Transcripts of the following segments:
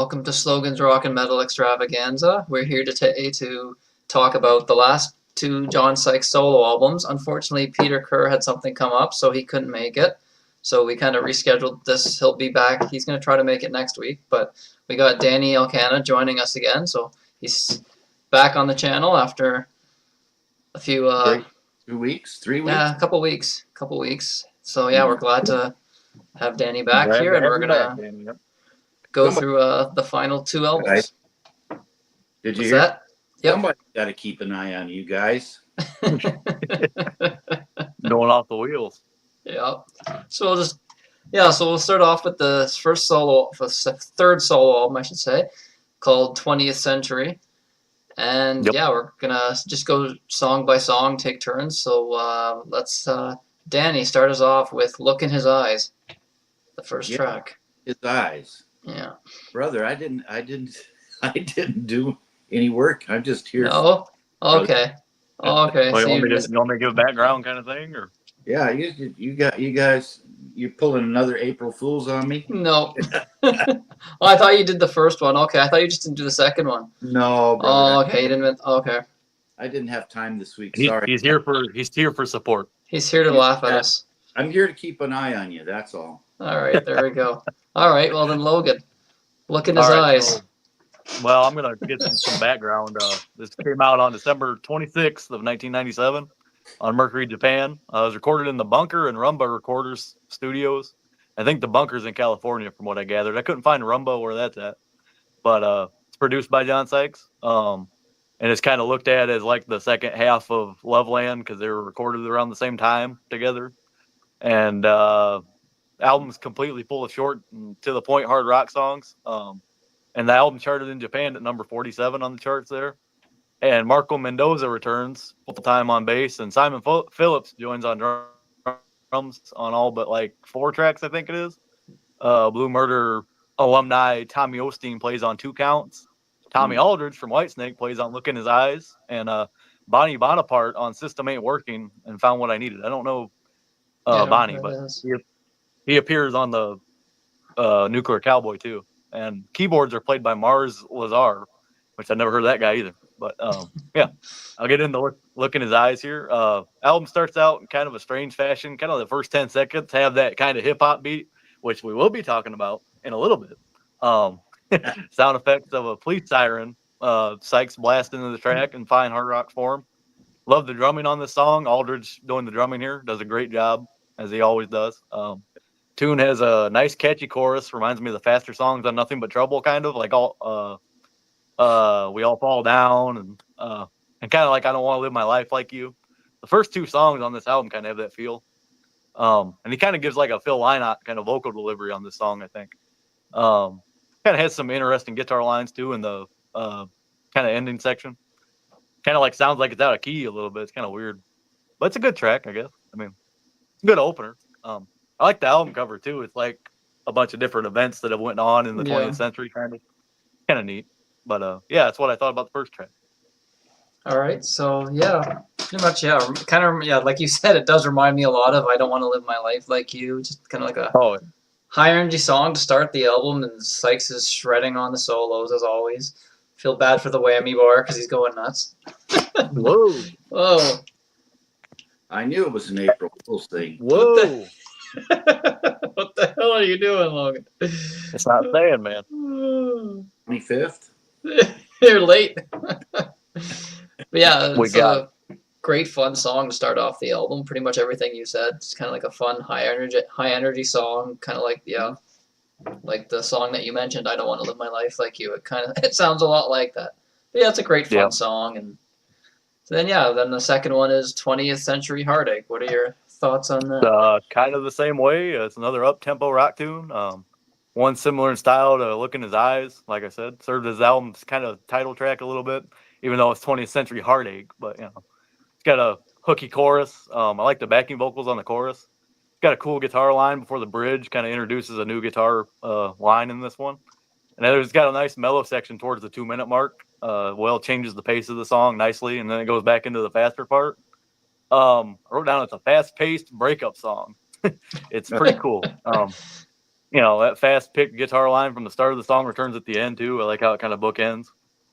welcome to Slogans Rock and Metal Extravaganza. We're here today to talk about the last two John Sykes solo albums. Unfortunately, Peter Kerr had something come up, so he couldn't make it. So we kind of rescheduled this. He'll be back. He's going to try to make it next week. But we got Danny Elkanah joining us again. So he's back on the channel after a few... 2 weeks? 3 weeks? Yeah, a couple weeks. So yeah, we're glad to have Danny back here, and we're going to go through the final two albums. Did you What's hear that? Yep. Somebody got to keep an eye on you guys. Going off the wheels. Yeah. So we'll start off with the third solo album, I should say, called 20th Century. And yeah, we're gonna just go song by song, take turns. So let's Danny start us off with "Look in His Eyes," the first track. His eyes. Yeah. Brother, I didn't do any work. I'm just here. No. Okay. Okay. Well, So you want me to give a background kind of thing, or? Yeah, you guys, you're pulling another April Fool's on me? No. Oh, I thought you did the first one. Okay, I thought you just didn't do the second one. No, brother. Oh, okay, you didn't. Okay. I didn't have time this week. Sorry. He's here for support. He's here to laugh at us. I'm here to keep an eye on you. That's all. All right, there we go. All right, well then, Logan, look in his eyes. Well, I'm gonna get some background. This came out on December 26th of 1997 on Mercury, Japan. It was recorded in the Bunker and Rumba Recorders Studios. I think the Bunker's in California, from what I gathered. I couldn't find Rumba where that's at, but it's produced by John Sykes. And it's kind of looked at as like the second half of Loveland because they were recorded around the same time together. And album's completely full of short and to the point hard rock songs. And the album charted in Japan at number 47 on the charts there. And Marco Mendoza returns full time on bass, and Simon Phillips joins on drums on all but like 4 tracks, I think it is. Blue Murder alumni Tommy Osteen plays on 2 counts. Tommy Aldridge from Whitesnake plays on Look in His Eyes, and Bonnie Bonaparte on System Ain't Working and Found What I Needed. I don't know Bonnie, but he appears on the Nuclear Cowboy too. And keyboards are played by Mars Lazar, which I never heard of that guy either. But yeah, I'll get into Look in His Eyes here. Album starts out in kind of a strange fashion. Kind of the first 10 seconds have that kind of hip hop beat, which we will be talking about in a little bit. Sound effects of a police siren. Sykes blast into the track in fine hard rock form. Love the drumming on this song. Aldridge doing the drumming here does a great job, as he always does. Tune has a nice catchy chorus. Reminds me of the faster songs on Nothing But Trouble, kind of like all. We All Fall Down, and kind of like I Don't Want to Live My Life Like You. The first 2 songs on this album kind of have that feel. And he kind of gives like a Phil Lynott kind of vocal delivery on this song, I think. Kind of has some interesting guitar lines too in the kind of ending section. Kind of like sounds like it's out of key a little bit. It's kind of weird, but it's a good track, I guess. I mean, it's a good opener. I like the album cover too. It's like a bunch of different events that have went on in the 20th century, kind of neat. But yeah, that's what I thought about the first track. All right, so yeah, pretty much like you said, it does remind me a lot of "I Don't Want to Live My Life Like You." Just kind of like a high energy song to start the album, and Sykes is shredding on the solos as always. Feel bad for the whammy bar because he's going nuts. Whoa! I knew it was an April Fool's thing. Whoa! What the hell are you doing, Logan? It's not saying, man. 25th. You're late. But yeah, it's a great fun song to start off the album. Pretty much everything you said. It's kind of like a fun, high energy song. Kind of like like the song that you mentioned. I Don't Want to Live My Life Like You. It sounds a lot like that. But yeah, it's a great fun song. And so then the second one is 20th Century Heartache. What are your thoughts on that? Kind of the same way. It's another up-tempo rock tune. One similar in style to Look in His Eyes, like I said. Served as the album's kind of title track a little bit, even though it's 20th Century Heartache. But, it's got a hooky chorus. I like the backing vocals on the chorus. It's got a cool guitar line before the bridge, kind of introduces a new guitar line in this one. And then it's got a nice mellow section towards the 2-minute mark. Changes the pace of the song nicely, and then it goes back into the faster part. I wrote down it's a fast-paced breakup song. It's pretty cool. that fast pick guitar line from the start of the song returns at the end too. I like how it kind of bookends.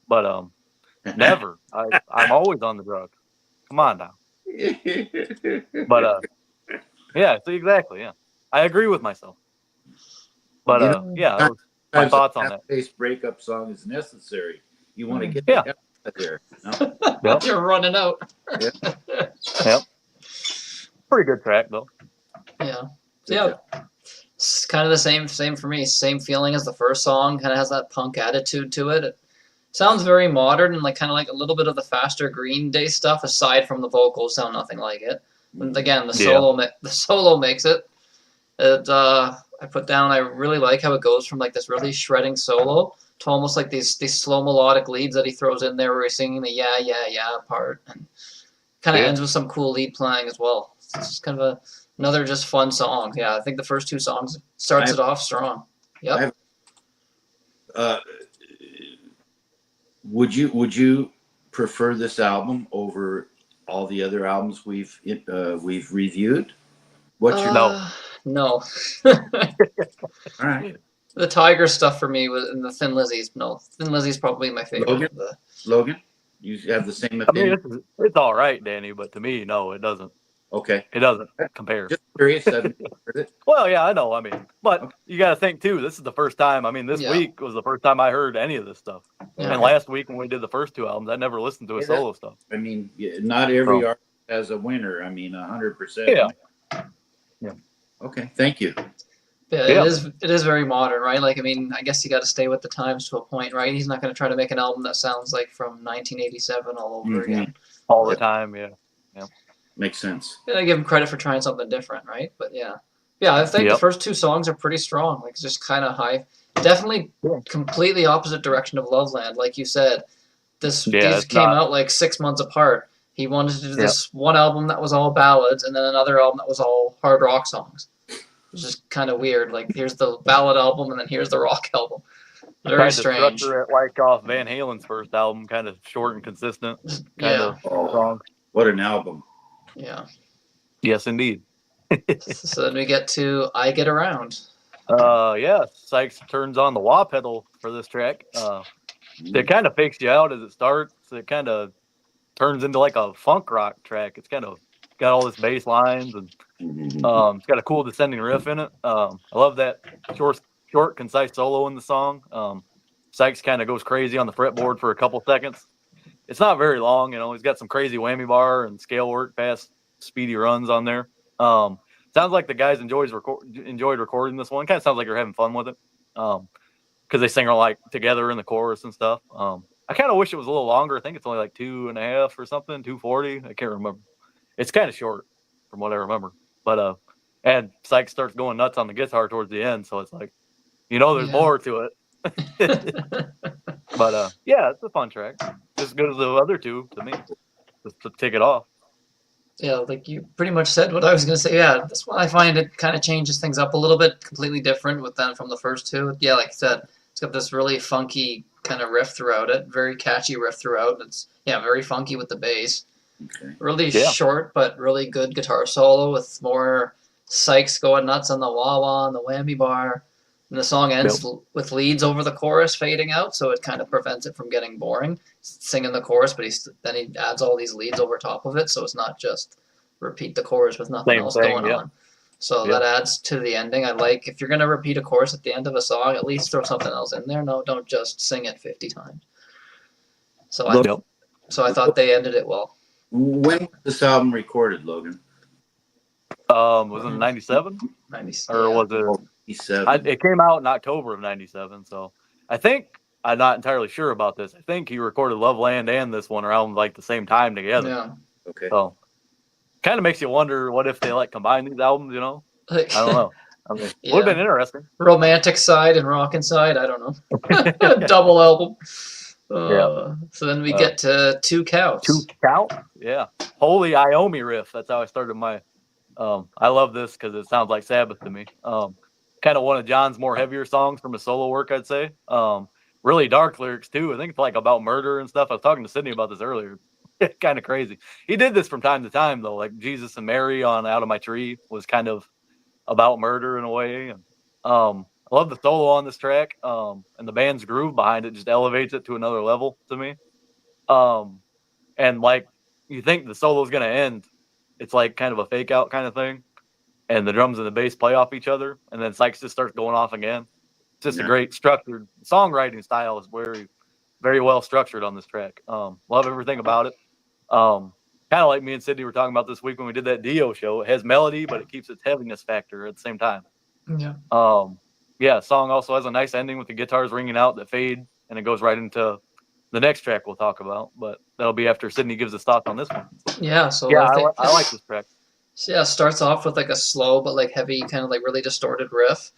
But never. I'm always on the drug. Come on now. But yeah, so exactly, yeah. I agree with myself. But yeah, that was my thoughts on that. Fast-paced breakup song is necessary. You want to get Yeah. the hell out of there. Yep. You're running out. Yep. Pretty good track though. Yeah. Yeah. It's kind of the same for me. Same feeling as the first song. Kind of has that punk attitude to it. It sounds very modern and kind of like a little bit of the faster Green Day stuff. Aside from the vocals, sound nothing like it. And again, the solo makes it. I put down. I really like how it goes from this really shredding solo to almost like these slow melodic leads that he throws in there, where he's singing the yeah part, and kind of ends with some cool lead playing as well. It's just kind of another just fun song. Yeah, I think the first two songs starts it off strong. Yep. Would you prefer this album over all the other albums we've reviewed? What's your no? All right. The Tiger stuff for me was, and the Thin Lizzy's. No, Thin Lizzy's probably my favorite. Logan, you have the same opinion? I mean, it's all right, Danny, but to me, no, it doesn't. Okay. It doesn't compare. Just curious. Well, yeah, I know. I mean, but you got to think too. This is the first time. I mean, this week was the first time I heard any of this stuff. Yeah. And last week when we did the first two albums, I never listened to solo stuff. I mean, not every artist has a winner. I mean, 100%. Yeah. Yeah. Okay. Thank you. Yeah, it is very modern, right? I mean, I guess you got to stay with the times to a point, right? He's not going to try to make an album that sounds like from 1987 all over again. All the time, yeah. Makes sense. Yeah, I give him credit for trying something different, right? But yeah, I think the first two songs are pretty strong. It's just kind of high. Definitely completely opposite direction of Loveland, like you said. These came out 6 months apart. He wanted to do this one album that was all ballads, and then another album that was all hard rock songs. It's just kind of weird. Here's the ballad album, and then here's the rock album. Very strange. Structure it off Van Halen's first album, kind of short and consistent. Kind of strong. What an album. Yeah. Yes, indeed. So then we get to I Get Around. Sykes turns on the wah pedal for this track. It kind of fakes you out as it starts. It kind of turns into a funk rock track. It's kind of got all this bass lines and it's got a cool descending riff in it. I love that short, concise solo in the song. Sykes kind of goes crazy on the fretboard for a couple seconds. It's not very long, he's got some crazy whammy bar and scale work past speedy runs on there. Sounds like the guys enjoyed recording this one. Kind of sounds like they're having fun with it. Because they sing together in the chorus and stuff. I kind of wish it was a little longer. I think it's only 2.5 or something, 2:40. I can't remember. It's kind of short from what I remember. But and Sykes starts going nuts on the guitar towards the end, so it's there's more to it. But it's a fun track. Just as good as the other two to me. Just to take it off. Yeah, you pretty much said what I was going to say. Yeah, this one I find it kind of changes things up a little bit, completely different from the first two. Yeah, like I said, it's got this really funky kind of riff throughout it, very catchy riff throughout. It's very funky with the bass. Okay. Really short but really good guitar solo with more Sykes going nuts on the wah-wah and the whammy bar. And the song ends with leads over the chorus fading out, so it kind of prevents it from getting boring. Singing the chorus, but then he adds all these leads over top of it, so it's not just repeat the chorus with nothing else going on. So that adds to the ending. I like, if you're going to repeat a chorus at the end of a song, at least throw something else in there. No, don't just sing it 50 times. So I thought they ended it well. When was this album recorded, Logan? Was it 97? 97. Or was it? It came out in October of 97, so I think, I'm not entirely sure about this. I think he recorded Loveland and this one around the same time together. Yeah. Okay. So kind of makes you wonder what if they combine these albums, I don't know. I mean, would have been interesting. Romantic side and rock side, I don't know. Double album. So then we get to Two Counts. Two Count? Yeah. Holy Iomi riff. That's how I started my I love this because it sounds like Sabbath to me. Kind of one of John's more heavier songs from his solo work, I'd say. Really dark lyrics too. I think it's about murder and stuff. I was talking to Sydney about this earlier. Kind of crazy. He did this from time to time though, Jesus and Mary on Out of My Tree was kind of about murder in a way. And I love the solo on this track, and the band's groove behind it just elevates it to another level to me. And like you think the solo's gonna end, it's like kind of a fake out kind of thing, and the drums and the bass play off each other, and then Sykes just starts going off again. It's just a great structured songwriting style. Is very, very well structured on this track. Love everything about it. Kind of like me and Sydney were talking about this week when we did that Dio show. It has melody, but it keeps its heaviness factor at the same time. Yeah. Yeah, song also has a nice ending with the guitars ringing out that fade, and it goes right into the next track we'll talk about. But that'll be after Sydney gives his thoughts on this one. Yeah. So yeah, I like this track. So yeah, it starts off with like a slow but like heavy, kind of like really distorted riff.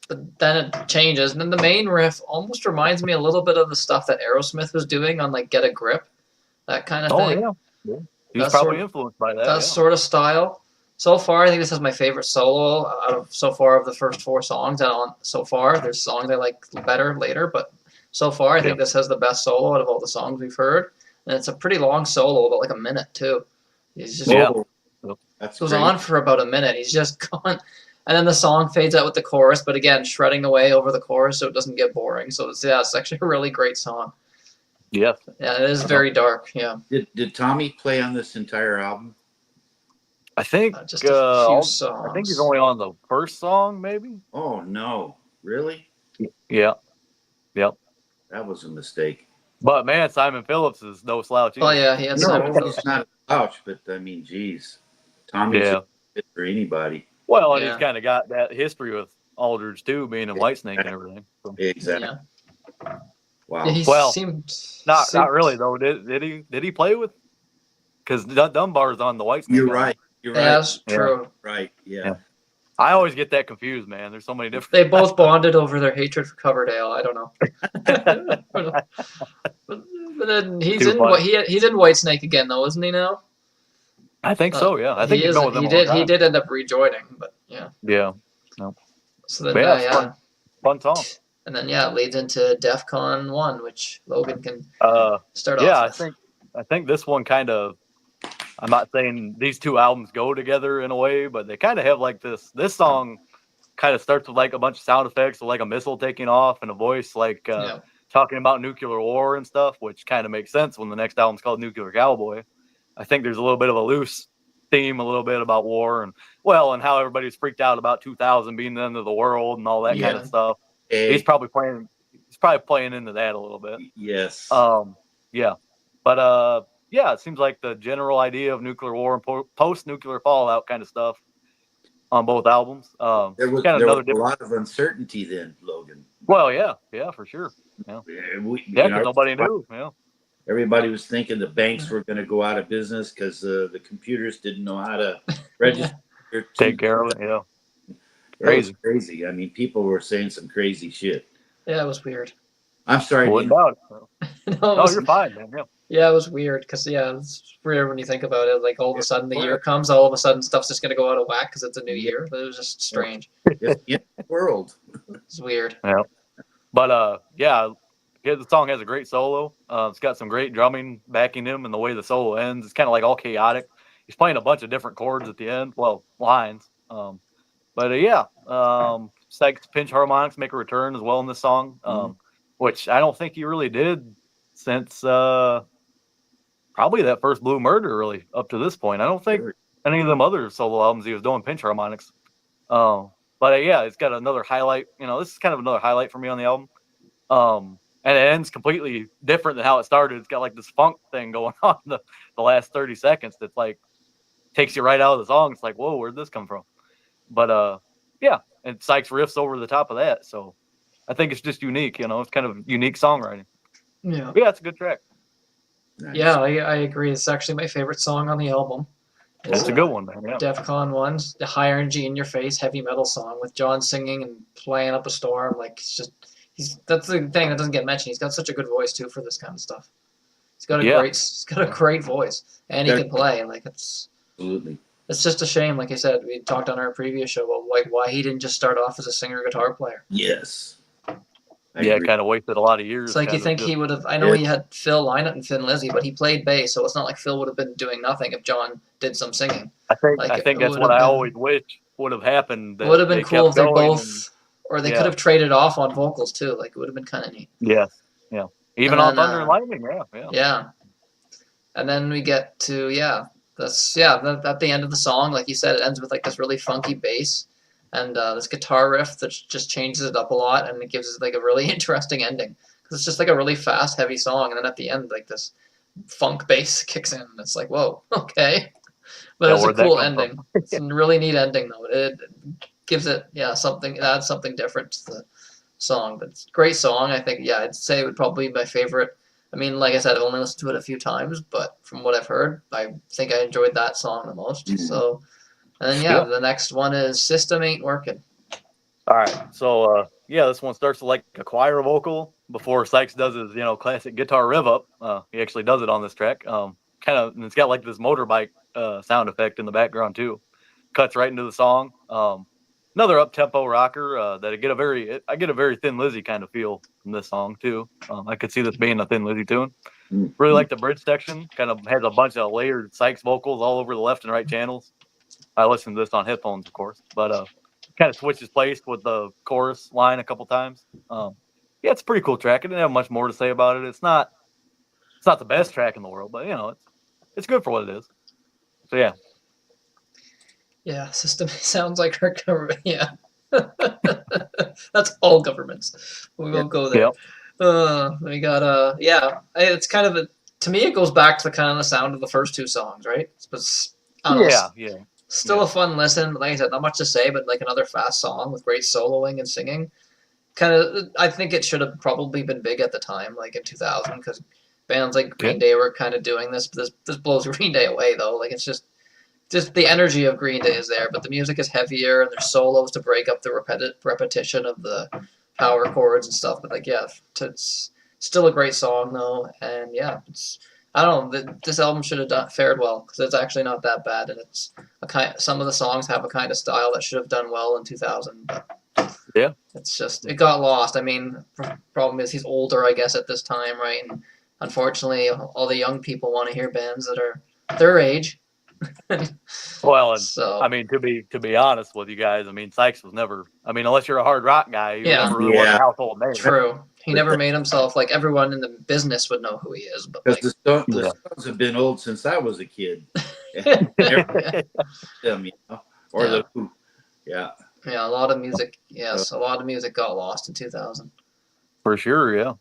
But then it changes, and then the main riff almost reminds me a little bit of the stuff that Aerosmith was doing on like Get a Grip, that kind of thing. Yeah. He's probably influenced by that. That sort of style. So far, I think this is my favorite solo out of so far of the first 4 songs. And so far, there's songs I like better later, but so far, I think this has the best solo out of all the songs we've heard. And it's a pretty long solo, about like a minute too. He's just goes on for about a minute. He's just gone, and then the song fades out with the chorus. But again, shredding away over the chorus so it doesn't get boring. So it's actually a really great song. Yeah. Yeah, it is very dark. Yeah. Did Tommy play on this entire album? I think just a few songs. I think he's only on the first song, maybe. Oh no, really? Yeah. Yep. That was a mistake. But man, Simon Phillips is no slouch. Oh yeah, he had Simon Phillips. He's not a slouch, but I mean, geez, Tommy's fit for anybody. Well, and he's kind of got that history with Aldridge too, being in Whitesnake and everything. So. Exactly. Yeah. Wow. Yeah, seemed not really though. Did he play with? Because Dunbar's on the Whitesnake. You're right. You're right. That's true. Right. Yeah. I always get that confused, man. There's so many different. They both bonded over their hatred for Coverdale. I don't know. but then he's in Whitesnake again, though, isn't he now? I think so. Yeah, I think he did end up rejoining, but yeah. Yeah. No. So then fun song. And then it leads into DEFCON 1, which Logan can start off. Yeah, I think this one kind of. I'm not saying these two albums go together in a way, but they kind of have like this. This song kind of starts with like a bunch of sound effects, like a missile taking off and a voice like talking about nuclear war and stuff, which kind of makes sense when the next album's called Nuclear Cowboy. I think there's a little bit of a loose theme, a little bit about war and how everybody's freaked out about 2000 being the end of the world and all that kind of stuff. He's probably playing into that a little bit. Yes. Yeah. But it seems like the general idea of nuclear war and post-nuclear fallout kind of stuff on both albums. There was a lot of uncertainty then, Logan. Well, yeah, for sure. Yeah, because nobody knew. Yeah, everybody was thinking the banks were going to go out of business because the computers didn't know how to register. Take care of it. Yeah, crazy. I mean, people were saying some crazy shit. Yeah, it was weird. I'm sorry. What about it? No, you're fine, man. Yeah. Yeah, it was weird because it's weird when you think about it. Like all of a sudden the year comes, all of a sudden stuff's just going to go out of whack because it's a new year. But it was just strange. It's in the world. It's weird. Yeah, but the song has a great solo. It's got some great drumming backing him, and the way the solo ends, it's kind of like all chaotic. He's playing a bunch of different chords at the end, lines. Sykes pinch harmonics make a return as well in this song, which I don't think he really did since probably that first Blue Murder, really, up to this point. I don't think any of them other solo albums he was doing pinch harmonics. It's got another highlight. This is kind of another highlight for me on the album. And it ends completely different than how it started. It's got like this funk thing going on the last 30 seconds that's like takes you right out of the song. It's like, whoa, where'd this come from? But and Sykes riffs over the top of that. So I think it's just unique, it's kind of unique songwriting. Yeah. Yeah, it's a good track. Nice. Yeah, I agree. It's actually my favorite song on the album. It's a good one, man. Yeah. DEFCON 1, the high energy in your face heavy metal song with John singing and playing up a storm. Like that's the thing that doesn't get mentioned. He's got such a good voice too for this kind of stuff. He's got a great voice, and he can play. Like absolutely. It's just a shame, like I said, we talked on our previous show about like why he didn't just start off as a singer guitar player. Yes. It kind of wasted a lot of years. It's like you think he would have. I know he had Phil Lynott and Thin Lizzy, but he played bass, so it's not like Phil would have been doing nothing if John did some singing. I think that's what I always wish would have happened. It would have been cool if they both or they could have traded off on vocals too. Like it would have been kind of neat. Yes. Yeah. Even on Thunder and Lightning. Yeah. Yeah. And then we get to at the end of the song, like you said, it ends with like this really funky bass and this guitar riff that just changes it up a lot, and it gives it like a really interesting ending because it's just like a really fast, heavy song, and then at the end, like this funk bass kicks in, and it's like, whoa, okay. But it's a cool ending. It's a really neat ending though. It gives it something, adds something different to the song. But it's a great song. I think I'd say it would probably be my favorite. I mean, like I said, I've only listened to it a few times, but from what I've heard, I think I enjoyed that song the most. Mm-hmm. So, and then the next one is System Ain't Working. All right. So this one starts with like a choir vocal before Sykes does his classic guitar rev up. He actually does it on this track. And it's got like this motorbike sound effect in the background too. Cuts right into the song. Another up-tempo rocker that I get a very Thin Lizzy kind of feel from this song too. I could see this being a Thin Lizzy tune. Really like the bridge section. Kind of has a bunch of layered Sykes vocals all over the left and right channels. I listened to this on headphones, of course, but kind of switches place with the chorus line a couple times. It's a pretty cool track. I didn't have much more to say about it. It's not the best track in the world, but it's good for what it is. So yeah. Yeah, System sounds like our government. Yeah. That's all governments. We won't go there. Yep. We got it's kind of to me it goes back to the kind of the sound of the first two songs, right? Still a fun listen. Like I said, not much to say, but like another fast song with great soloing and singing. Kind of, I think it should have probably been big at the time, like in 2000, because bands like Green Day were kind of doing this. But this blows Green Day away, though. Like it's just the energy of Green Day is there, but the music is heavier, and there's solos to break up the repetition of the power chords and stuff. But it's still a great song though, and I don't know. This album should have fared well because it's actually not that bad, and it's some of the songs have a kind of style that should have done well in 2000. But it's just it got lost. I mean, problem is he's older, I guess, at this time, right? And unfortunately, all the young people want to hear bands that are their age. Well, and so, I mean, to be honest with you guys, I mean, Sykes was never. I mean, unless you're a hard rock guy, he never really was a household name. True, he never made himself like everyone in the business would know who he is. But because the songs have been old since I was a kid. Or the Who. Yeah, a lot of music. Yes, a lot of music got lost in 2000. For sure, yeah.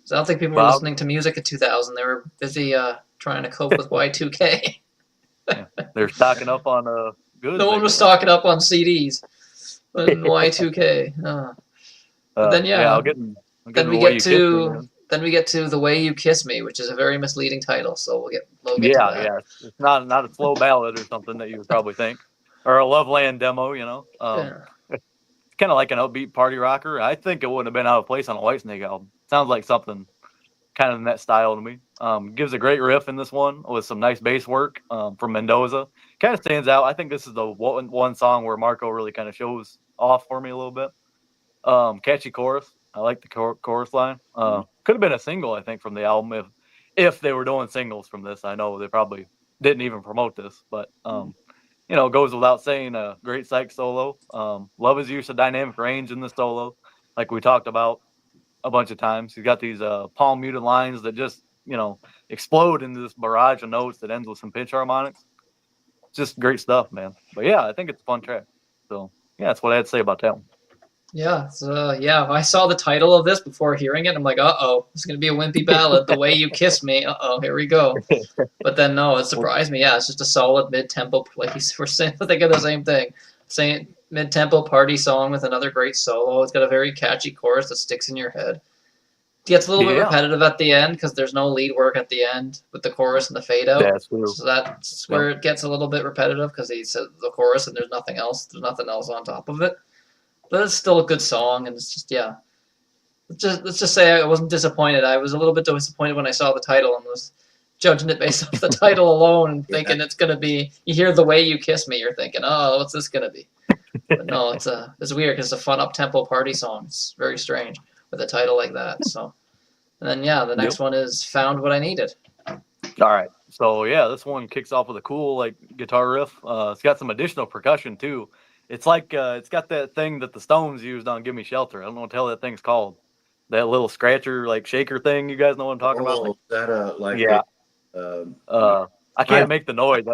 So I don't think people were listening to music in 2000. They were busy trying to cope with Y2K. They're stocking up on goods. No one was stocking up on CDs in Y2K. Then we get to The Way You Kiss Me, which is a very misleading title. So we'll get to that. Yeah. It's not a slow ballad or something that you would probably think, or a Loveland demo. It's kind of like an upbeat party rocker. I think it wouldn't have been out of place on a Whitesnake album. Sounds like something kind of in that style to me. Gives a great riff in this one with some nice bass work from Mendoza. Kind of stands out. I think this is the one song where Marco really kind of shows off for me a little bit. Catchy chorus. I like the chorus line. Could have been a single, I think, from the album if they were doing singles from this. I know they probably didn't even promote this, but it goes without saying, a great Sykes solo. Love his use of dynamic range in the solo, like we talked about a bunch of times. He's got these palm muted lines that just explode into this barrage of notes that ends with some pitch harmonics. Just great stuff, man. But I think it's a fun track. So that's what I had to say about that one. I saw the title of this before hearing it. I'm like, it's gonna be a wimpy ballad. The Way You Kiss Me. Here we go. But then no, it surprised me. It's just a solid mid-tempo. Like we're saying, thinking the same thing. Saying mid-tempo party song with another great solo. It's got a very catchy chorus that sticks in your head. It gets a little bit repetitive at the end because there's no lead work at the end with the chorus and the fade out. So that's where it gets a little bit repetitive because he said the chorus and there's nothing else. There's nothing else on top of it. But it's still a good song, and it's just Let's just say I wasn't disappointed. I was a little bit disappointed when I saw the title and was judging it based off the title alone and thinking it's gonna be. You hear The Way You Kiss Me, you're thinking, what's this gonna be? But no, it's weird because it's a fun up-tempo party song. It's very strange with a title like that. So, and then the next one is Found What I Needed. All right, so this one kicks off with a cool guitar riff. It's got some additional percussion too. It's like it's got that thing that the Stones used on "Give Me Shelter." I don't know what the hell that thing's called. That little scratcher, like shaker thing. You guys know what I'm talking about? Is that like yeah. I can't make the noise.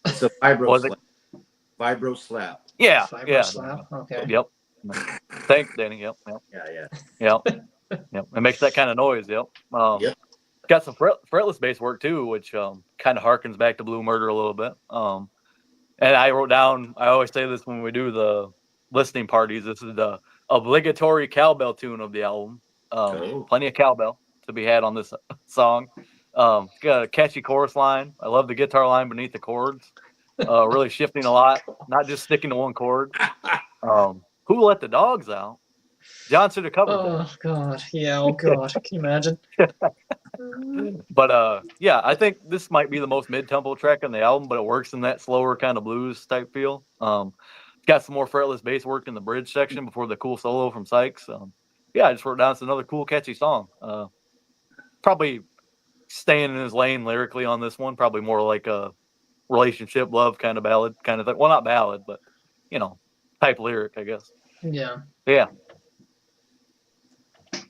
It's a vibro slap. Yeah, Vibro slap. Okay. Yep. Thanks, Danny. Yep. Yep. It makes that kind of noise. Yep. Yep. Got some fretless bass work too, which kind of harkens back to Blue Murder a little bit. And I wrote down. I always say this when we do the listening parties. This is the obligatory cowbell tune of the album. Plenty of cowbell to be had on this song. Got a catchy chorus line. I love the guitar line beneath the chords. Really shifting a lot, not just sticking to one chord. Who Let the Dogs Out? John should have covered that. Oh God, yeah. Oh God, can you imagine? But yeah, I think this might be the most mid-tempo track on the album, but it works in that slower kind of blues type feel. Got some more fretless bass work in the bridge section before the cool solo from Sykes. Yeah, I just wrote down it's another cool, catchy song. Probably staying in his lane lyrically on this one. Probably more like a relationship, love kind of ballad kind of thing. Well, not ballad, but type lyric, I guess. Yeah. Yeah.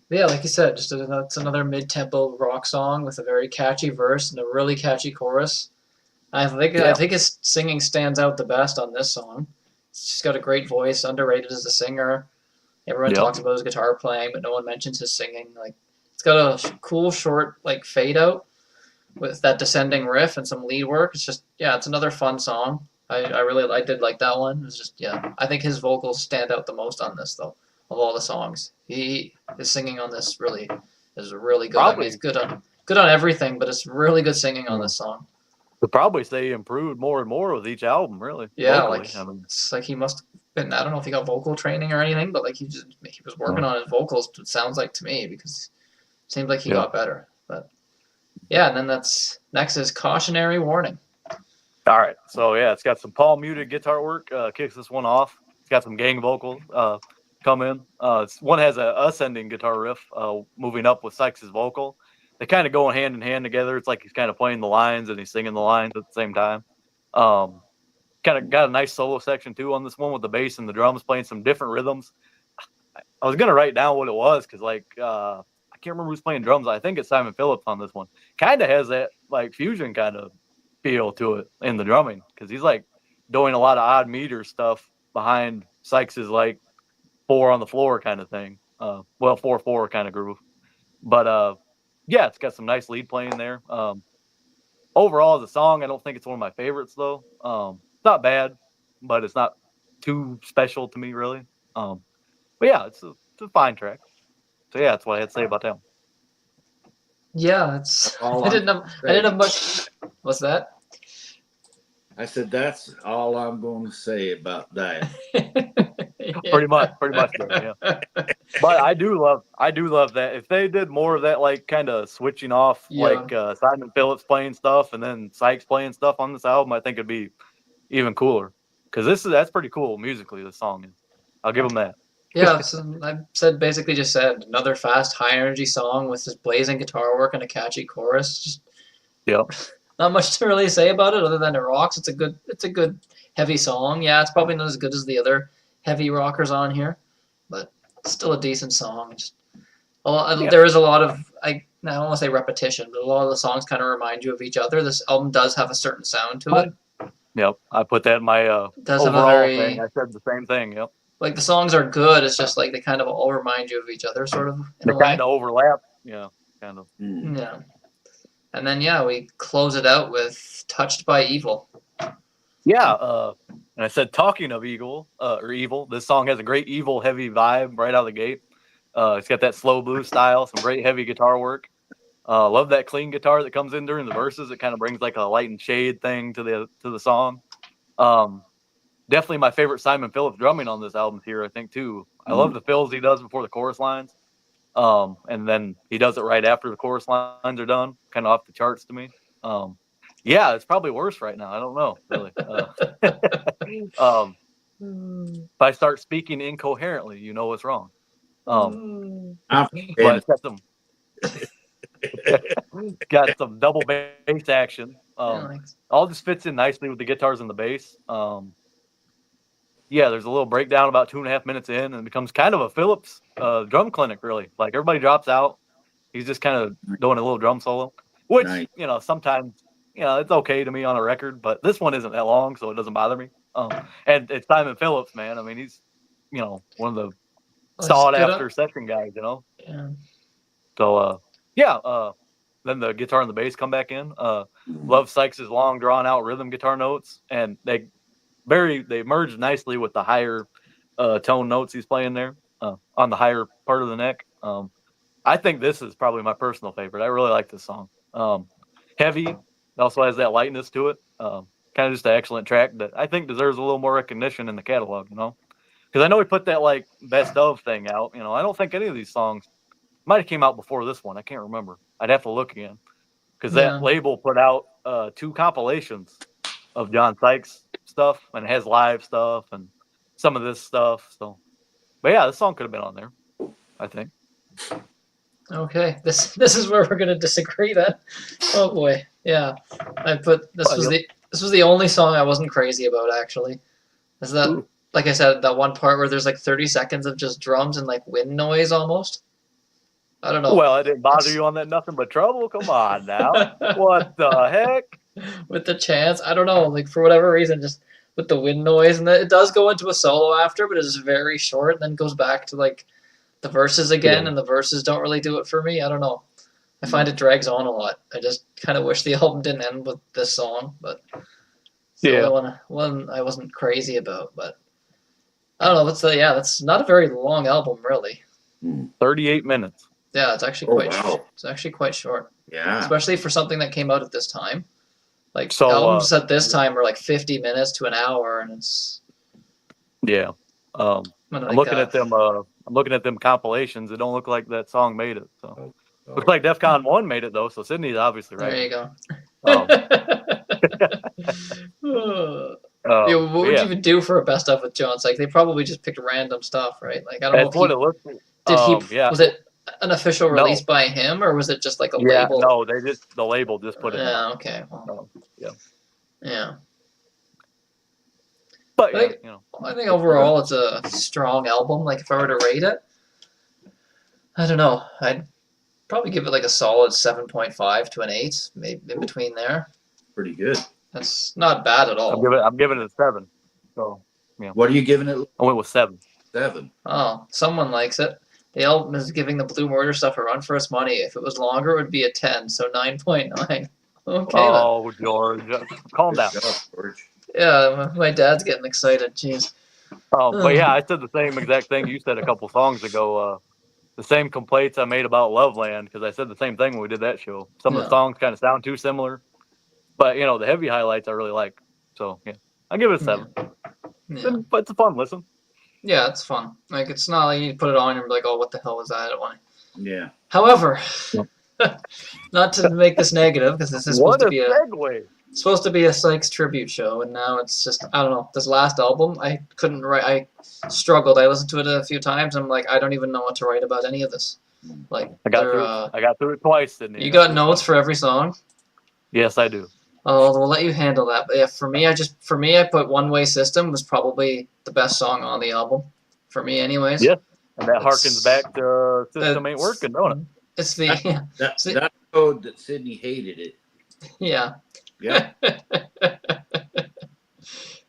Yeah, like you said, it's another mid-tempo rock song with a very catchy verse and a really catchy chorus. I think his singing stands out the best on this song. He's just got a great voice, underrated as a singer. Everyone talks about his guitar playing, but no one mentions his singing. Like, it's got a cool short fade out with that descending riff and some lead work. It's just it's another fun song. I did like that one. It's just I think his vocals stand out the most on this though. Of all the songs, his singing on this is really good. I mean, it's good on everything, but it's really good singing on this song. Could probably say he improved more and more with each album, really. Yeah, vocally. It's like he must have been. I don't know if he got vocal training or anything, but he was working on his vocals. It sounds like to me because it seems like he got better. But yeah, and then next is Cautionary Warning. All right, so it's got some Paul muted guitar work. Kicks this one off. It's got some gang vocals. Come in. One has a ascending guitar riff, moving up with Sykes' vocal. They kind of go hand in hand together. It's like he's kind of playing the lines and he's singing the lines at the same time. Kind of got a nice solo section too on this one with the bass and the drums playing some different rhythms. I was gonna write down what it was because I can't remember who's playing drums. I think it's Simon Phillips on this one. Kind of has that fusion kind of feel to it in the drumming because he's doing a lot of odd meter stuff behind Sykes' 4 on the floor kind of thing. 4/4 kind of groove. But it's got some nice lead playing there. Overall, as a song, I don't think it's one of my favorites though. It's not bad, but it's not too special to me really. But yeah, it's a fine track. So yeah, that's what I had to say about that one. Yeah, I didn't have much. What's that? I said that's all I'm going to say about that. Pretty much. Yeah. But I do love that. If they did more of that, kind of switching off, Simon Phillips playing stuff and then Sykes playing stuff on this album, I think it'd be even cooler. Because that's pretty cool musically. The song is. I'll give them that. Yeah, basically just said another fast, high energy song with this blazing guitar work and a catchy chorus. Just not much to really say about it other than it rocks. It's a good heavy song. Yeah, it's probably not as good as the other heavy rockers on here, but still a decent song. There is a lot of I don't want to say repetition, but a lot of the songs kind of remind you of each other. This album does have a certain sound to it. Yep, I put that in my overall thing. I said the same thing. Yep. The songs are good. It's just they kind of all remind you of each other, sort of. They kind of overlap. Yeah, kind of. Yeah. And then we close it out with "Touched by Evil." Yeah, and I said, talking of evil, this song has a great evil heavy vibe right out of the gate. It's got that slow blues style, some great heavy guitar work. Love that clean guitar that comes in during the verses. It kind of brings a light and shade thing to the song. Definitely my favorite Simon Phillips drumming on this album here, I think too. I love the fills he does before the chorus lines. And then he does it right after the chorus lines are done, kind of off the charts to me. Yeah, it's probably worse right now. I don't know, really. If I start speaking incoherently, you know what's wrong. But it's got some double bass action. All just fits in nicely with the guitars and the bass. there's a little breakdown about 2.5 minutes in, and it becomes kind of a Phillips drum clinic, really. Like, everybody drops out. He's just kind of doing a little drum solo, which, sometimes, it's okay to me on a record, but this one isn't that long, so it doesn't bother me. And it's Simon Phillips, man. I mean, he's, one of the sought-after session guys, Yeah. So, then the guitar and the bass come back in. Love Sykes' long, drawn-out rhythm guitar notes, and they merge nicely with the higher tone notes he's playing there on the higher part of the neck. I think this is probably my personal favorite. I really like this song. Heavy, it also has that lightness to it. Kind of just an excellent track that I think deserves a little more recognition in the catalog, Because I know we put that, like, best of thing out. I don't think any of these songs might have came out before this one. I can't remember. I'd have to look again. Because that label put out 2 compilations of John Sykes stuff, and it has live stuff and some of this stuff. So, but yeah, this song could have been on there, I think. Okay, this is where we're gonna disagree then. Oh boy, yeah. This was the only song I wasn't crazy about, actually. Is that, like I said, that one part where there's like 30 seconds of just drums and like wind noise almost? I don't know. Well, it didn't bother you on that Nothing But Trouble? Come on now. What the heck? With the chants, I don't know, like for whatever reason, just with the wind noise, and it does go into a solo after, but it's very short, and then goes back to like the verses again, and the verses don't really do it for me. I don't know. I find it drags on a lot. I just kind of wish the album didn't end with this song, but one I wasn't crazy about. But I don't know. That's not a very long album, really. 38 minutes. Yeah, it's actually It's actually quite short. Yeah, especially for something that came out at this time. Like, albums at this time were like 50 minutes to an hour, and it's I'm looking at them. I'm looking at them compilations. It don't look like that song made it. So looks like DEFCON 1 made it though. So Sydney's obviously right. There you go. What would you even do for a best of with Jones? Like, they probably just picked random stuff, right? Like, I don't know. That's what it looks like. Was it an official release by him, or was it just like a label? No, the label just put it. Yeah. Okay. Well, yeah. But I think overall it's a strong album. Like, if I were to rate it, I don't know. I'd probably give it like a solid 7.5 to an 8, maybe in between there. Pretty good. That's not bad at all. I'm giving it a 7. So what are you giving it? I went with 7. 7. Oh, someone likes it. The album is giving the Blue Murder stuff a run for its money. If it was longer, it would be a 10, so 9.9. Okay. Oh, George, calm down. George. Yeah, my dad's getting excited. Jeez. But yeah, I said the same exact thing you said a couple songs ago. The same complaints I made about Loveland, because I said the same thing when we did that show. Some of the songs kind of sound too similar, but the heavy highlights I really like. So yeah, I give it a 7. Yeah. But it's a fun listen. Yeah, it's fun. Like, it's not like you put it on and be like, oh, what the hell was that? I don't want to. Yeah. However, not to make this negative, because this is supposed to be segue. Supposed to be a Sykes tribute show, and now it's just, I don't know. This last album, I couldn't write. I struggled. I listened to it a few times. I'm like, I don't even know what to write about any of this. Like, I got through it twice, didn't you? You got notes for every song? Yes, I do. Oh, we'll let you handle that. But yeah, for me, I put One Way System was probably the best song on the album. For me, anyways. Yeah, and that harkens back to System Ain't Working, don't it? It's the that code that Sydney hated it. Yeah. Yeah.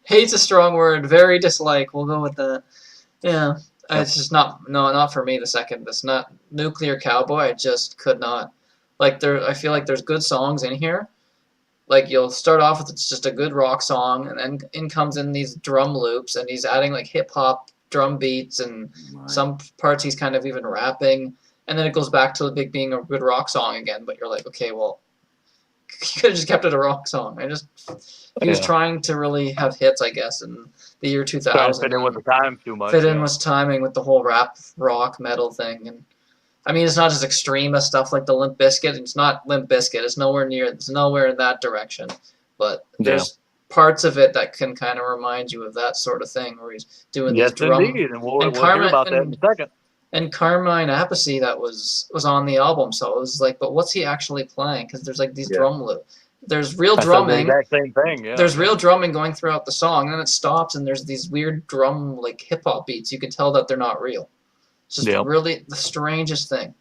Hate's a strong word. Very dislike. We'll go with that. Yeah. It's just not for me. The second, it's not Nuclear Cowboy. I just could not. Like, I feel like there's good songs in here. Like, you'll start off with it's just a good rock song, and then in comes these drum loops, and he's adding like hip hop drum beats, and some parts he's kind of even rapping, and then it goes back to being a good rock song again. But you're like, okay, well, you could have just kept it a rock song. He was trying to really have hits, I guess, in the year 2000. Fit in with the time too much. Fit in with timing with the whole rap, rock, metal thing, and I mean, it's not as extreme as stuff like the Limp Bizkit. It's not Limp Bizkit. It's nowhere in that direction. But there's parts of it that can kind of remind you of that sort of thing, where he's doing these drum. Indeed, and we'll hear about that in a second. And Carmine Appice that was on the album, so it was like, but what's he actually playing? Because there's like these drum loops. there's real I said drumming. the exact same thing. Yeah. There's real drumming going throughout the song, and then it stops, and there's these weird drum like hip hop beats. You can tell that they're not real. It's just really the strangest thing.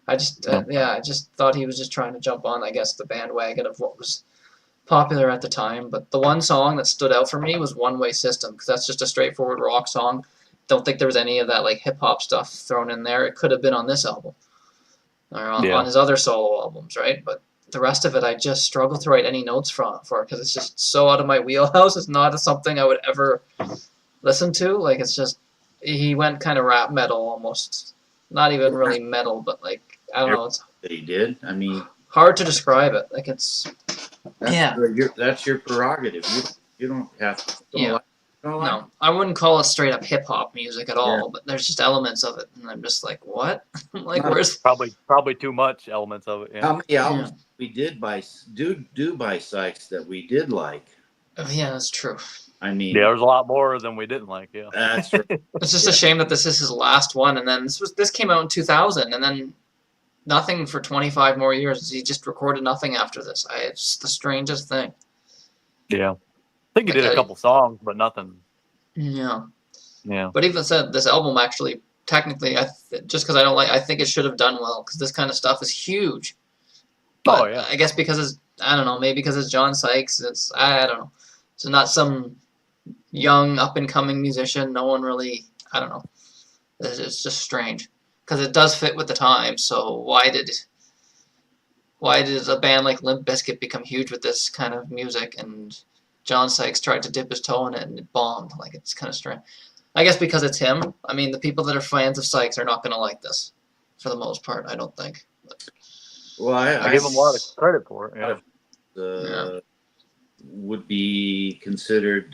I just I just thought he was just trying to jump on, I guess, the bandwagon of what was popular at the time. But the one song that stood out for me was One Way System, because that's just a straightforward rock song. Don't think there was any of that like hip hop stuff thrown in there. It could have been on this album or on his other solo albums, right? But the rest of it, I just struggle to write any notes for because it's just so out of my wheelhouse. It's not something I would ever listen to. Like, it's just, he went kind of rap metal almost. Not even really metal, but like, I don't know. It's that he did. I mean, hard to describe it. Like, it's, that's your prerogative. You don't have to. No, I wouldn't call it straight up hip hop music at all, but there's just elements of it, and I'm just like, what? Like, where's probably too much elements of it? Yeah. How many albums we did by Sykes that we did like? Oh, yeah, that's true. I mean, there's a lot more than we didn't like. Yeah, that's true. It's just a shame that this is his last one, and then this came out in 2000, and then nothing for 25 more years. He just recorded nothing after this. It's the strangest thing. Yeah. I think he did a couple songs, but nothing. Yeah. Yeah. But even said, this album actually, technically, just because I think it should have done well, because this kind of stuff is huge. But I guess because it's, I don't know, maybe because it's John Sykes, I don't know. It's not some young, up-and-coming musician. No one really, I don't know. It's just strange. Because it does fit with the time, so why did a band like Limp Bizkit become huge with this kind of music, and John Sykes tried to dip his toe in it and it bombed? Like, it's kind of strange. I guess because it's him. I mean, the people that are fans of Sykes are not going to like this, for the most part, I don't think. But, well, I give him a lot of credit for it. Yeah. Would be considered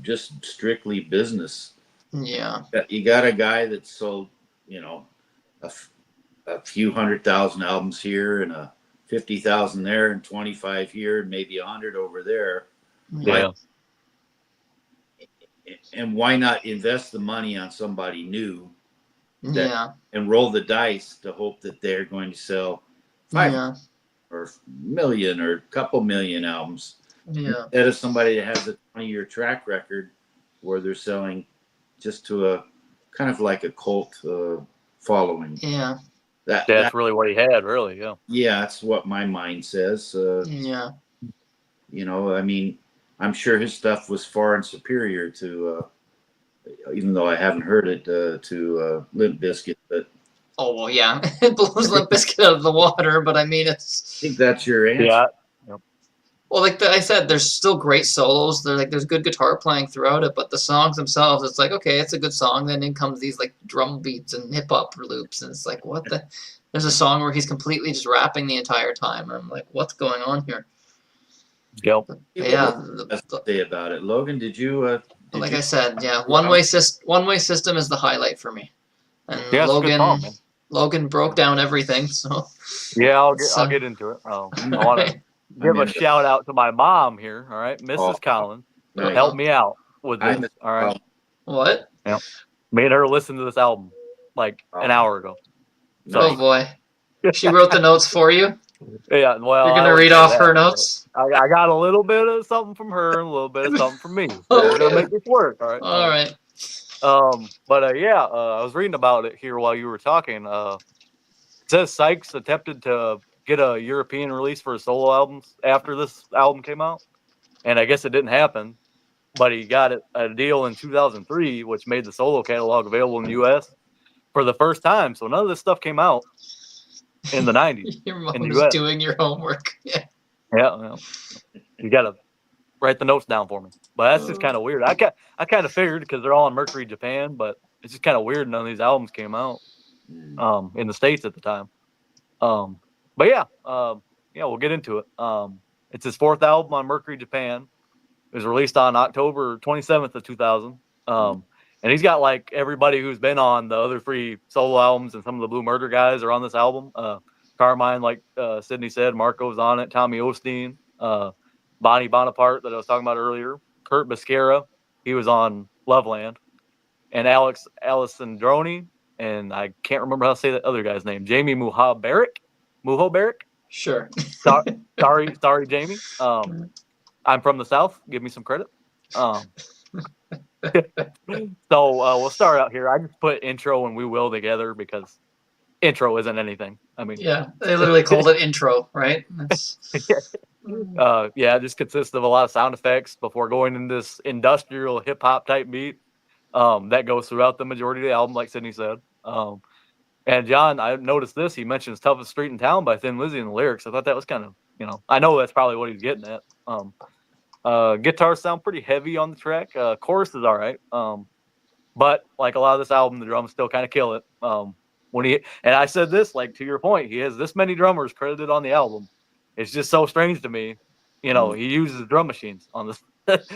just strictly business. Yeah. You got a guy that sold, a few 100,000 albums here and a 50,000 there and 25 here and maybe 100 over there. Yeah. And why not invest the money on somebody new and roll the dice to hope that they're going to sell 5 or million or a couple million albums instead of somebody that has a 20-year track record where they're selling just to a kind of like a cult following. Yeah. That's really what he had, really. Yeah. Yeah, that's what my mind says. Yeah. I mean, I'm sure his stuff was far and superior to, even though I haven't heard it, to Limp Bizkit. But oh well, yeah, it blows Limp Bizkit out of the water. But I mean, I think that's your answer. Yeah. Well, like I said, there's still great solos. There's good guitar playing throughout it, but the songs themselves, it's like, okay, it's a good song. Then in comes these like drum beats and hip hop loops, and it's like, what the? There's a song where he's completely just rapping the entire time, and I'm like, what's going on here? Yep. Yeah. Say about it, Logan. Did you? I said, yeah, One Way System is the highlight for me, and Logan broke down everything. So yeah, I'll get into it. I want to give a shout out to my mom here. All right, Mrs. Collins, help me out with this. All right. What? Yeah. Made her listen to this album like an hour ago. So, oh boy, she wrote the notes for you. Yeah, well, you're gonna read off her notes. I got a little bit of something from her and a little bit of something from me. So we're gonna make this work. All right. All right. I was reading about it here while you were talking. It says Sykes attempted to get a European release for his solo albums after this album came out, and I guess it didn't happen. But he got a deal in 2003, which made the solo catalog available in the U.S. for the first time. So none of this stuff came out in the 90s. Your mom's doing your homework. Yeah. Yeah. You got to write the notes down for me. But that's just kind of weird. I kind of figured because they're all in Mercury Japan, but it's just kind of weird none of these albums came out in the States at the time. We'll get into it. It's his 4th album on Mercury Japan. It was released on October 27th of 2000. And he's got like everybody who's been on the other 3 solo albums, and some of the Blue Murder guys are on this album. Carmine, like Sydney said, Marco's on it. Tommy Osteen, Bonnie Bonaparte that I was talking about earlier, Kurt Biscara, he was on Loveland, and Alex Alessandroni, and I can't remember how to say that other guy's name, Jamie Muhobarek. Sure. Sorry, Jamie. I'm from the South. Give me some credit. So we'll start out here. I just put intro and We Will together because intro isn't anything. I mean, yeah, they literally called it intro, right? That's it just consists of a lot of sound effects before going into this industrial hip hop type beat that goes throughout the majority of the album, like Sydney said. And John, I noticed this. He mentions "Toughest Street in Town" by Thin Lizzy in the lyrics. I thought that was kind of, I know that's probably what he's getting at. Guitars sound pretty heavy on the track. Chorus is all right. But like a lot of this album, the drums still kind of kill it. And I said this, like to your point, he has this many drummers credited on the album. It's just so strange to me. He uses drum machines on this.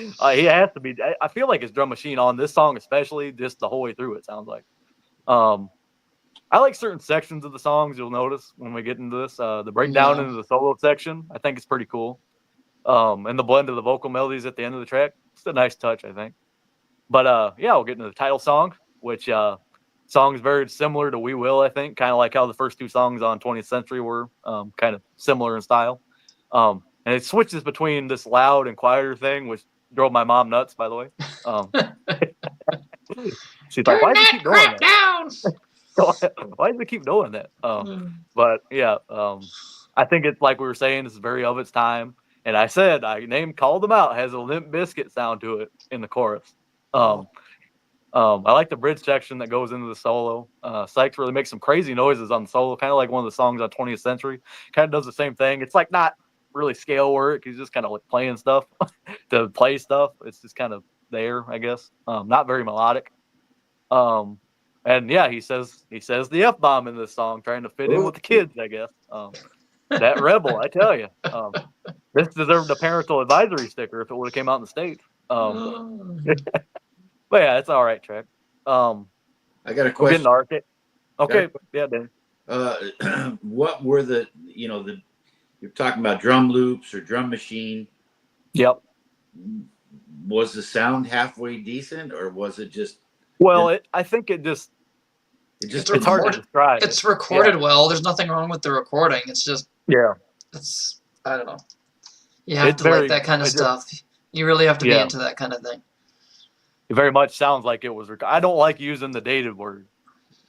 He has to be. I feel like his drum machine on this song, especially, just the whole way through. It sounds like. I like certain sections of the songs. You'll notice when we get into this, the breakdown into the solo section. I think it's pretty cool. And the blend of the vocal melodies at the end of the track. It's a nice touch, I think. But we'll get into the title song, which song is very similar to We Will, I think, kind of like how the first two songs on 20th Century were kind of similar in style. And it switches between this loud and quieter thing, which drove my mom nuts, by the way. She's like, why does he keep doing that? Down! Why does it keep doing that? I think it's like we were saying, it's very of its time. And I said, called them out, has a Limp Bizkit sound to it in the chorus. I like the bridge section that goes into the solo. Sykes really makes some crazy noises on the solo, kind of like one of the songs on 20th Century. Kind of does the same thing. It's like not really scale work. He's just kind of like playing stuff to play stuff. It's just kind of there, I guess. Not very melodic. And he says the F-bomb in this song, trying to fit in with the kids, I guess. That rebel, I tell you. This deserved a parental advisory sticker if it would have came out in the States. But yeah, it's all right track. I got a question. Okay, yeah, Dan. What were you're talking about drum loops or drum machine? Yep. Was the sound halfway decent, or was it just? Well, I think it's hard to describe. It's recorded well. There's nothing wrong with the recording. It's just I don't know. You have to like that kind of stuff. You really have to be into that kind of thing. It very much sounds like it was. I don't like using the dated word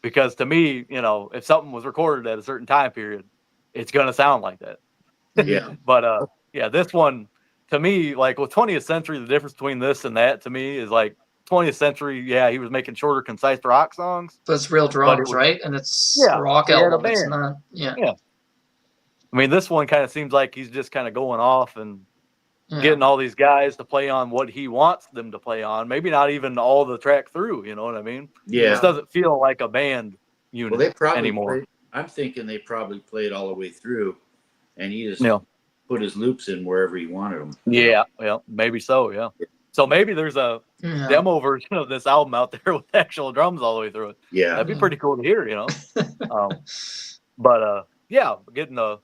because to me, if something was recorded at a certain time period, it's gonna sound like that. Yeah. But this one to me, like with 20th Century, the difference between this and that to me is like 20th Century. Yeah, he was making shorter, concise rock songs. But it's real drums, right? And it's rock album. It's not. Yeah. I mean, this one kind of seems like he's just kind of going off and getting all these guys to play on what he wants them to play on. Maybe not even all the track through. You know what I mean? Yeah. This doesn't feel like a band unit anymore. I'm thinking they probably played all the way through, and he just put his loops in wherever he wanted them. Yeah, well, maybe so. Yeah. So maybe there's a demo version of this album out there with actual drums all the way through it. Yeah, that'd be pretty cool to hear. Getting the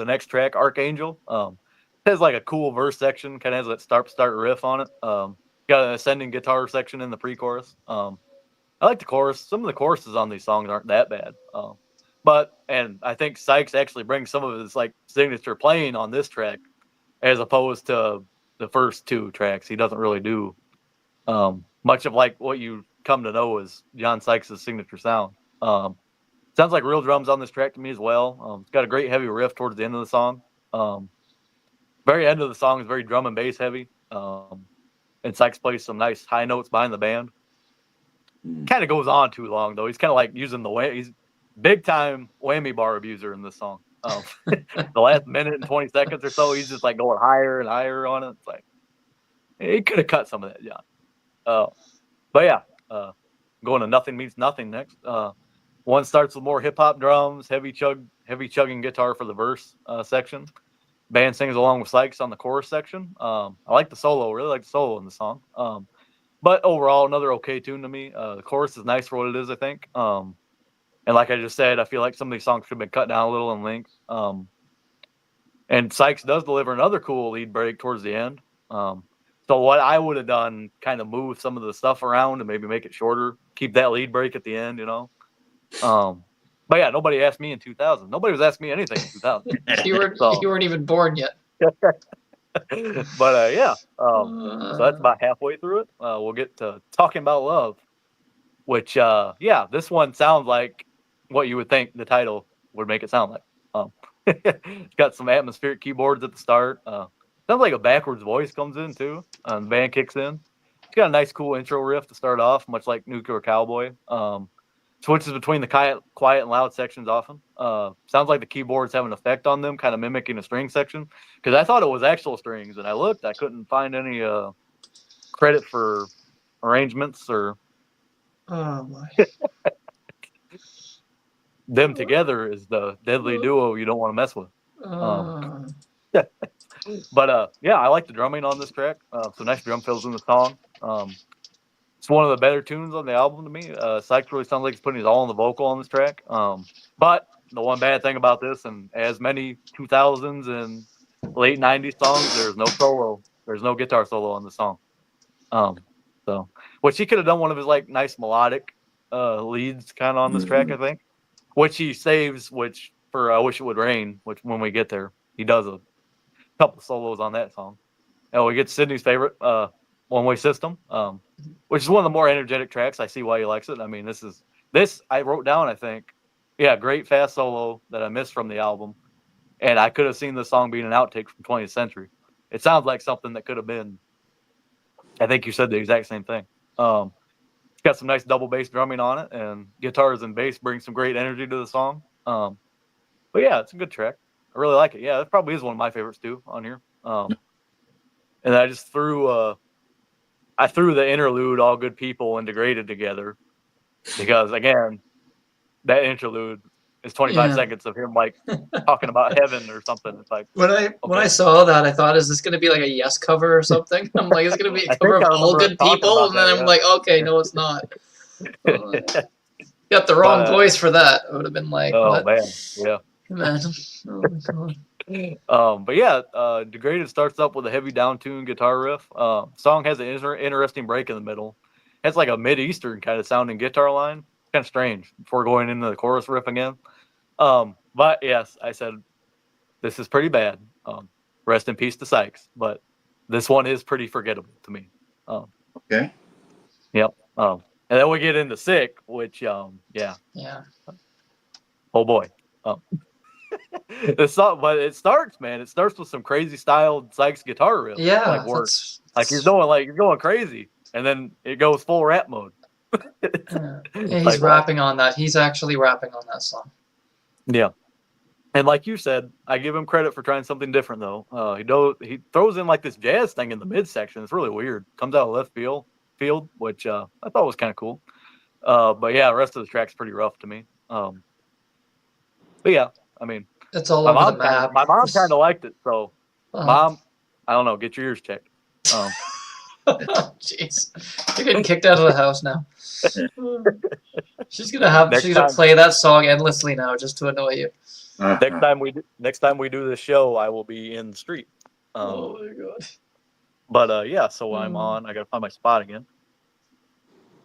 next track, Archangel. It has like a cool verse section, kind of has that start riff on it. Got an ascending guitar section in the pre-chorus. I like the chorus. Some of the choruses on these songs aren't that bad. And I think Sykes actually brings some of his like signature playing on this track, as opposed to the first two tracks. He doesn't really do much of like what you come to know as John Sykes' signature sound. Sounds like real drums on this track to me as well. It's got a great heavy riff towards the end of the song. Very end of the song is very drum and bass heavy. And Sykes plays some nice high notes behind the band. Kind of goes on too long though. He's kind of like using he's big time whammy bar abuser in this song. The last minute and 20 seconds or so, he's just like going higher and higher on it. It's like he could have cut some of that, John. Going to Nothing Means Nothing next. One starts with more hip hop drums, heavy chugging guitar for the verse section. Band sings along with Sykes on the chorus section. I like the solo, really like the solo in the song. But overall, another okay tune to me. The chorus is nice for what it is, I think. And like I just said, I feel like some of these songs could have been cut down a little in length. And Sykes does deliver another cool lead break towards the end. So what I would have done, kind of move some of the stuff around and maybe make it shorter, keep that lead break at the end, But yeah, nobody asked me in 2000. Nobody was asking me anything in 2000. you weren't even born yet. But yeah, so that's about halfway through it. We'll get to Talking About Love, which yeah, this one sounds like what you would think the title would make it sound like. It's got some atmospheric keyboards at the start. Sounds like a backwards voice comes in too. The band kicks in. It's got a nice, cool intro riff to start off, much like Nuclear Cowboy. Switches between the quiet and loud sections often. Sounds like the keyboards have an effect on them, kind of mimicking a string section. Because I thought it was actual strings, and I looked, I couldn't find any credit for arrangements or. Oh my! Them together is the deadly duo you don't want to mess with. But yeah, I like the drumming on this track. Some nice drum fills in the song. It's one of the better tunes on the album to me. Sykes really sounds like he's putting his all on the vocal on this track. But the one bad thing about this, and as many 2000s and late 90s songs, there's no solo. There's no guitar solo on the song. So, which he could have done one of his like nice melodic leads kind of on this track, I think. Which he saves, which for I Wish It Would Rain, which when we get there, he does a couple solos on that song. And we get Sydney's favorite, One Way System, which is one of the more energetic tracks. I see why he likes it. I mean, this I wrote down, I think, yeah, great fast solo that I missed from the album. And I could have seen this song being an outtake from 20th Century. It sounds like something that could have been, I think you said the exact same thing. It's got some nice double bass drumming on it, and guitars and bass bring some great energy to the song. But yeah, it's a good track. I really like it. Yeah, that probably is one of my favorites too on here. And I just threw the interlude, All Good People and Degraded together because again, that interlude is 25 seconds of him like talking about heaven or something. It's like when I saw that, I thought, is this going to be like a Yes cover or something? I'm like, it's going to be a cover of All Good People, and then I'm like, okay, no, it's not. You got the wrong voice for that. I would have been like, oh what? man, yeah. Imagine. Oh my god. But yeah, Degraded starts up with a heavy down-tuned guitar riff. Song has an interesting break in the middle. It's like a mid-eastern kind of sounding guitar line. Kind of strange before going into the chorus riff again. But yes, I said this is pretty bad. Rest in peace to Sykes, but this one is pretty forgettable to me. Okay. Yep. And then we get into Sick, which yeah. Oh boy. The song, but it starts, man. It starts with some crazy styled Sykes guitar riff. Yeah, like works. Like you're going crazy, and then it goes full rap mode. Yeah, he's rapping on that. He's actually rapping on that song. Yeah, and like you said, I give him credit for trying something different though. He throws in like this jazz thing in the midsection. It's really weird. Comes out of left field, which I thought was kind of cool. But yeah, the rest of the track's pretty rough to me. But yeah, I mean, it's all over the map. My mom kind of liked it, so Mom, I don't know. Get your ears checked. Jeez, you're getting kicked out of the house now. She's gonna play that song endlessly now just to annoy you. Next time we do this show, I will be in the street. Oh my god. But yeah, so I'm on. I gotta find my spot again.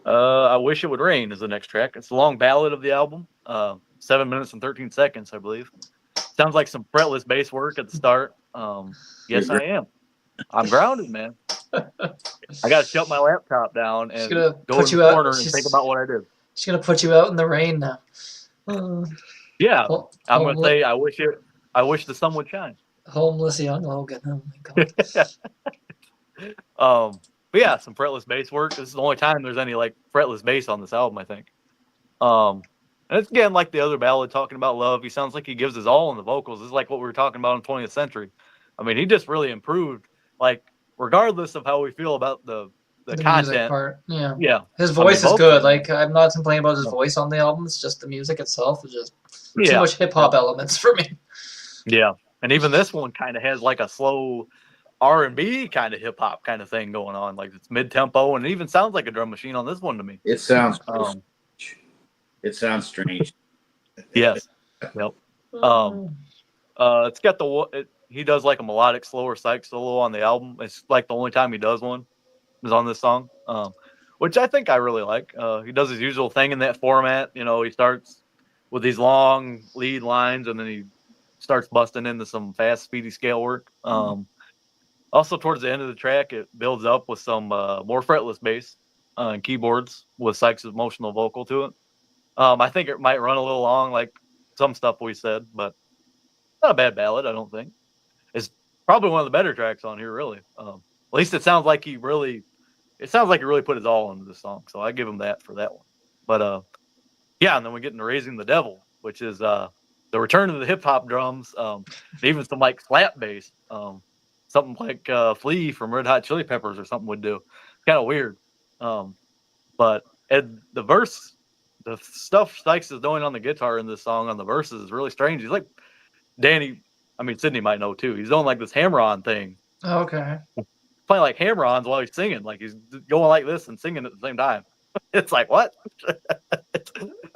I Wish It Would Rain is the next track. It's a long ballad of the album. 7 minutes and 13 seconds, I believe. Sounds like some fretless bass work at the start. Yes, I am. I'm grounded, man. I got to shut my laptop down and go in the corner and think about what I did. She's going to put you out in the rain now. Yeah. I'm going to say, I wish the sun would shine. Homeless young Logan. Oh, my God. But yeah, some fretless bass work. This is the only time there's any like fretless bass on this album, I think. And it's again like the other ballad talking about love. He sounds like he gives his all in the vocals. It's like what we were talking about in 20th Century. I mean, he just really improved. Like, regardless of how we feel about the content part. Yeah. Yeah. His voice is good. Like, I'm not complaining about his voice on the album. It's just the music itself is just too much hip hop elements for me. Yeah. And even this one kind of has like a slow R&B kind of hip hop kind of thing going on. Like it's mid tempo and it even sounds like a drum machine on this one to me. It sounds strange. Yes. Yep. It's got he does like a melodic, slower Sykes solo on the album. It's like the only time he does one is on this song, which I think I really like. He does his usual thing in that format. You know, he starts with these long lead lines, and then he starts busting into some fast, speedy scale work. Also, towards the end of the track, it builds up with some more fretless bass and keyboards with Sykes' emotional vocal to it. I think it might run a little long, like some stuff we said, but not a bad ballad, I don't think. It's probably one of the better tracks on here, really. At least it sounds like he really put his all into the song, so I give him that for that one. But yeah, and then we get into Raising the Devil, which is the return of the hip hop drums, even some like slap bass, something like Flea from Red Hot Chili Peppers or something would do. Kind of weird, but the verse, the stuff Sykes is doing on the guitar in this song on the verses is really strange. He's like Sydney might know too. He's doing like this hammer-on thing. Okay. Playing like hammer-ons while he's singing, like he's going like this and singing at the same time. It's like, what?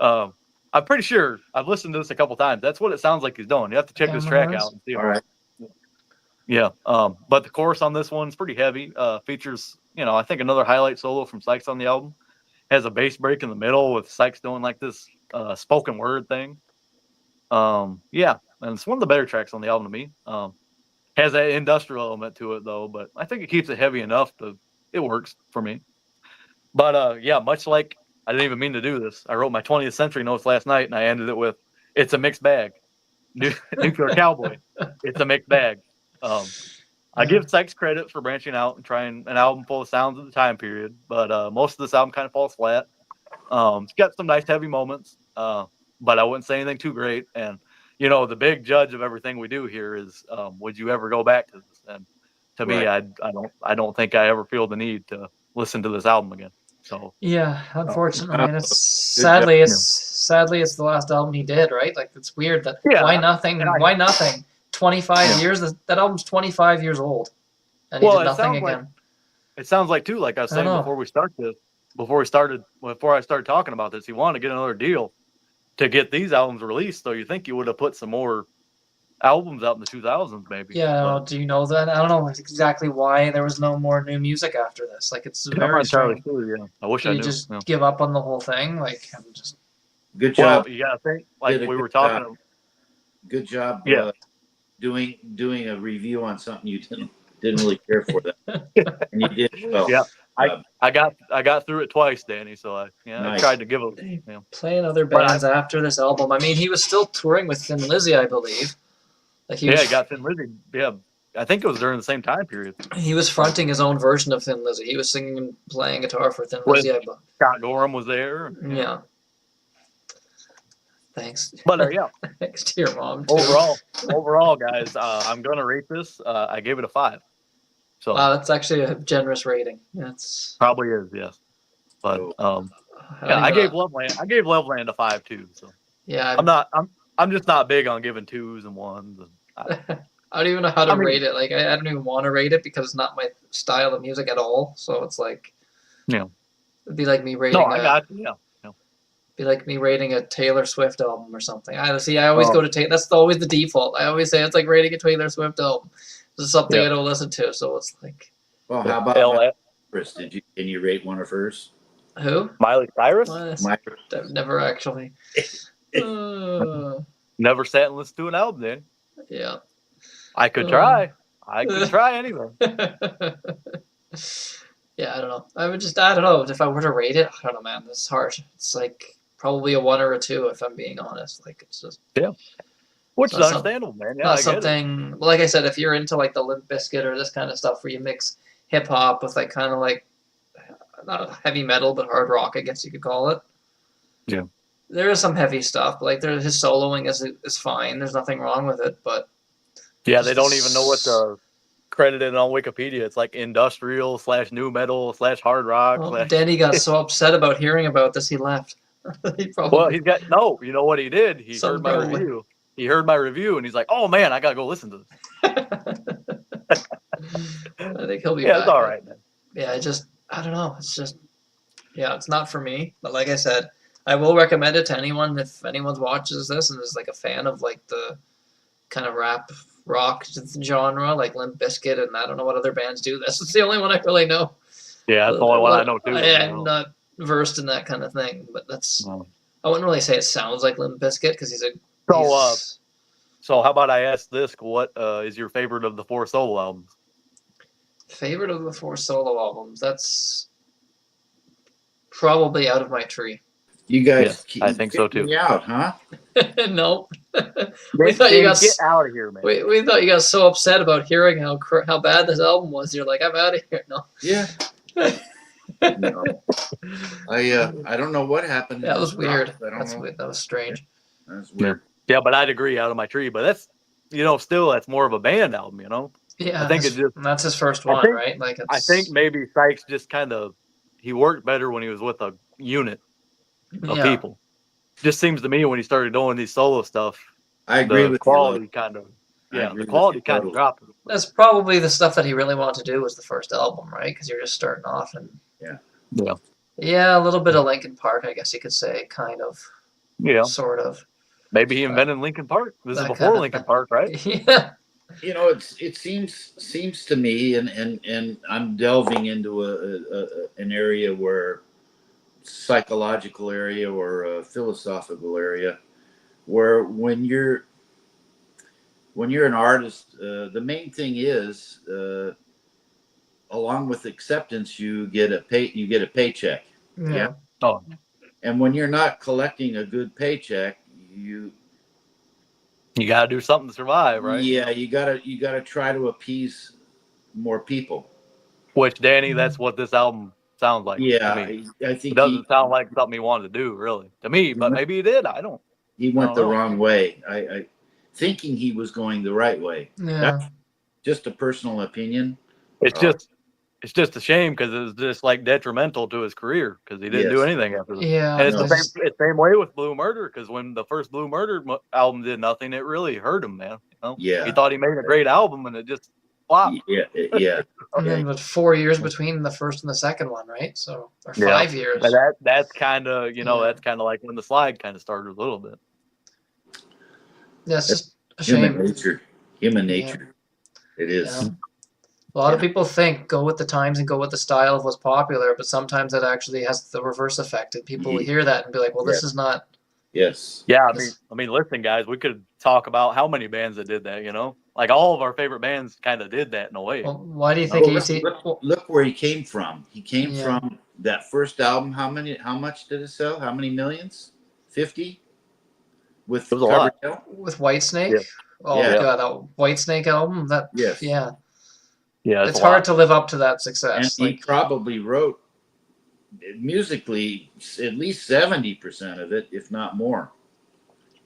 I'm pretty sure I've listened to this a couple times. That's what it sounds like he's doing. You have to check this track out and see. All right. Yeah. But the chorus on this one's pretty heavy. Features, I think another highlight solo from Sykes on the album. Has a bass break in the middle with Sykes doing like this spoken word thing. Yeah, and it's one of the better tracks on the album to me. Has that industrial element to it though, but I think it keeps it heavy enough it works for me. But yeah, much like I didn't even mean to do this. I wrote my 20th century notes last night and I ended it with "It's a mixed bag." Nuclear Cowboy. It's a mixed bag. I give Sykes credit for branching out and trying an album full of sounds of the time period, but most of this album kind of falls flat. It's got some nice heavy moments, but I wouldn't say anything too great. And the big judge of everything we do here is, would you ever go back to this? And to me, I don't think I ever feel the need to listen to this album again. So yeah, unfortunately, sadly it's the last album he did, right? Like it's weird that why nothing? 25 years. That album's 25 years old, and he did nothing again. It sounds like too, like I was saying before I started talking about this, he wanted to get another deal to get these albums released. So you think you would have put some more albums out in the 2000s, maybe? Yeah. Do you know that? I don't know exactly why there was no more new music after this. Like it's very strange. Yeah. I wish I knew. Just give up on the whole thing. Like I'm just. Good job. Well, you gotta think like we were talking. Good job. Yeah. Doing a review on something you didn't really care for that, and you did well. Yeah, I got through it twice, Danny. So I tried to give it. Playing other bands after this album. I mean, he was still touring with Thin Lizzy, I believe. Like he got Thin Lizzy. Yeah, I think it was during the same time period. He was fronting his own version of Thin Lizzy. He was singing and playing guitar for Thin Lizzy. Scott Gorham was there. Yeah. Thanks. But yeah, thanks to your mom too. Overall, guys, I'm gonna rate this. I gave it a 5. So that's actually a generous rating. That's probably is, yes. But I gave Loveland a 5 too. So yeah, I'm just not big on giving 2s and 1s. And I don't even know how to rate it. Like I don't even want to rate it because it's not my style of music at all. So it's like, it'd be like me rating. Be like me rating a Taylor Swift album or something. I always go to Taylor. That's always the default. I always say it's like rating a Taylor Swift album. This is something I don't listen to, so it's like. Well, how about Chris? Can you rate one of hers? Who? Miley Cyrus? I've never actually. Never sat and listened to an album, then. Yeah. I could try. I could try anyway. Yeah, I don't know. I don't know. If I were to rate it, I don't know, man. This is hard. It's like probably a 1 or a 2 if I'm being honest. Like it's just which is understandable, man. Yeah, not something. Well, like I said, if you're into like the Limp Bizkit or this kind of stuff, where you mix hip hop with like kind of like not heavy metal but hard rock, I guess you could call it. Yeah. There is some heavy stuff, but like his soloing is fine. There's nothing wrong with it, but yeah, they don't even know what to credit it on Wikipedia. It's like industrial / new metal / hard rock. Well, Danny got so upset about hearing about this, he left. You know what he did? He heard my review. He heard my review and he's like, "Oh man, I gotta go listen to this." I think he'll be back. Yeah, it's all right, man. Yeah, I don't know. It's just, it's not for me. But like I said, I will recommend it to anyone if anyone watches this and is like a fan of like the kind of rap rock genre, like Limp Bizkit, and I don't know what other bands do. This is the only one I really know. Yeah, that's the only one I know too. I'm not versed in that kind of thing, but I I wouldn't really say it sounds like Limp Bizkit because So how about I ask this? What is your favorite of the 4 solo albums? Favorite of the 4 solo albums? That's probably Out of My Tree. You guys, I think so too. Me out, huh? Nope. We thought you got get out of here, man. We thought you got so upset about hearing how bad this album was. You're like, I'm out of here. No. Yeah. No. I don't know what happened. That was weird. That's weird. That was strange. That's weird. Yeah, but I'd agree. Out of My Tree, but that's still that's more of a band album. Yeah, I think that's his first one, right? Like I think maybe Sykes just kind of he worked better when he was with a unit of people. Just seems to me when he started doing these solo stuff, I agree with quality kind of the quality kind of dropped. That's probably the stuff that he really wanted to do was the first album, right? Because you're just starting off and a little bit of Linkin Park, I guess you could say, kind of, sort of. Maybe he invented Linkin Park. This is before Linkin Park, right? Yeah. It seems to me, and I'm delving into an area where psychological area or a philosophical area, where when you're an artist, the main thing is, along with acceptance, you get a paycheck. Yeah. Oh. And when you're not collecting a good paycheck, you got to do something to survive, right? Yeah, you gotta try to appease more people. Which, Danny, that's what this album sounds like. Yeah, to me. I think it doesn't sound like something he wanted to do, really, to me. But maybe he did. I don't. He went the wrong way. I thinking he was going the right way. Yeah. That's just a personal opinion. It's just a shame because it was just like detrimental to his career because he didn't do anything after this. Yeah, and it's the same way with Blue Murder because when the first Blue Murder album did nothing, it really hurt him, man. Yeah, he thought he made a great album and it just flopped. Yeah. And then with 4 years between the first and the second one, right? So or 5 years. But that's kind of that's kind of like when the slide kind of started a little bit. Yeah, it's just a shame. Human nature. It is. Yeah. A lot of people think go with the times and go with the style of what's popular, but sometimes it actually has the reverse effect. And people will hear that and be like, well, this is not. Yes. Yeah, I mean, listen, guys, we could talk about how many bands that did that, Like all of our favorite bands kind of did that in a way. Well, why do you think look where he came from. He came from that first album. How much did it sell? How many millions? 50? With Whitesnake? Yeah. Oh my god, that Whitesnake album? Yeah, it's hard to live up to that success. And he probably wrote musically at least 70% of it, if not more.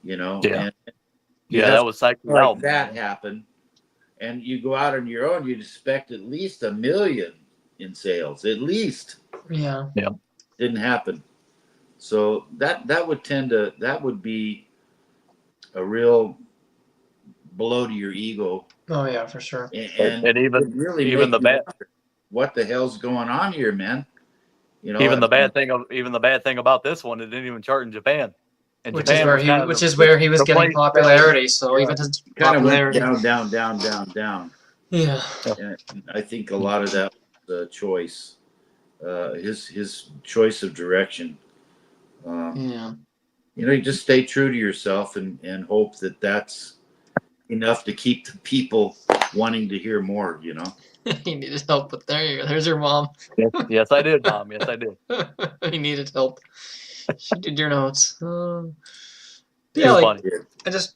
Yeah. That was Sykes' album. That happened, and you go out on your own, you'd expect at least 1 million in sales, at least. Yeah. Didn't happen. So that would be a real blow to your ego. Oh yeah, for sure. And even the bad. What the hell's going on here, man? Even the bad thing about this one, it didn't even chart in Japan. Which is where he was getting popularity. So even his popularity kind of went down. Yeah. And I think a lot of that was the choice, his choice of direction. You just stay true to yourself and hope that that's enough to keep the people wanting to hear more. He needed help, but there's your mom. Yes, I did, Mom. Yes, I did. He needed help. She did your notes. It's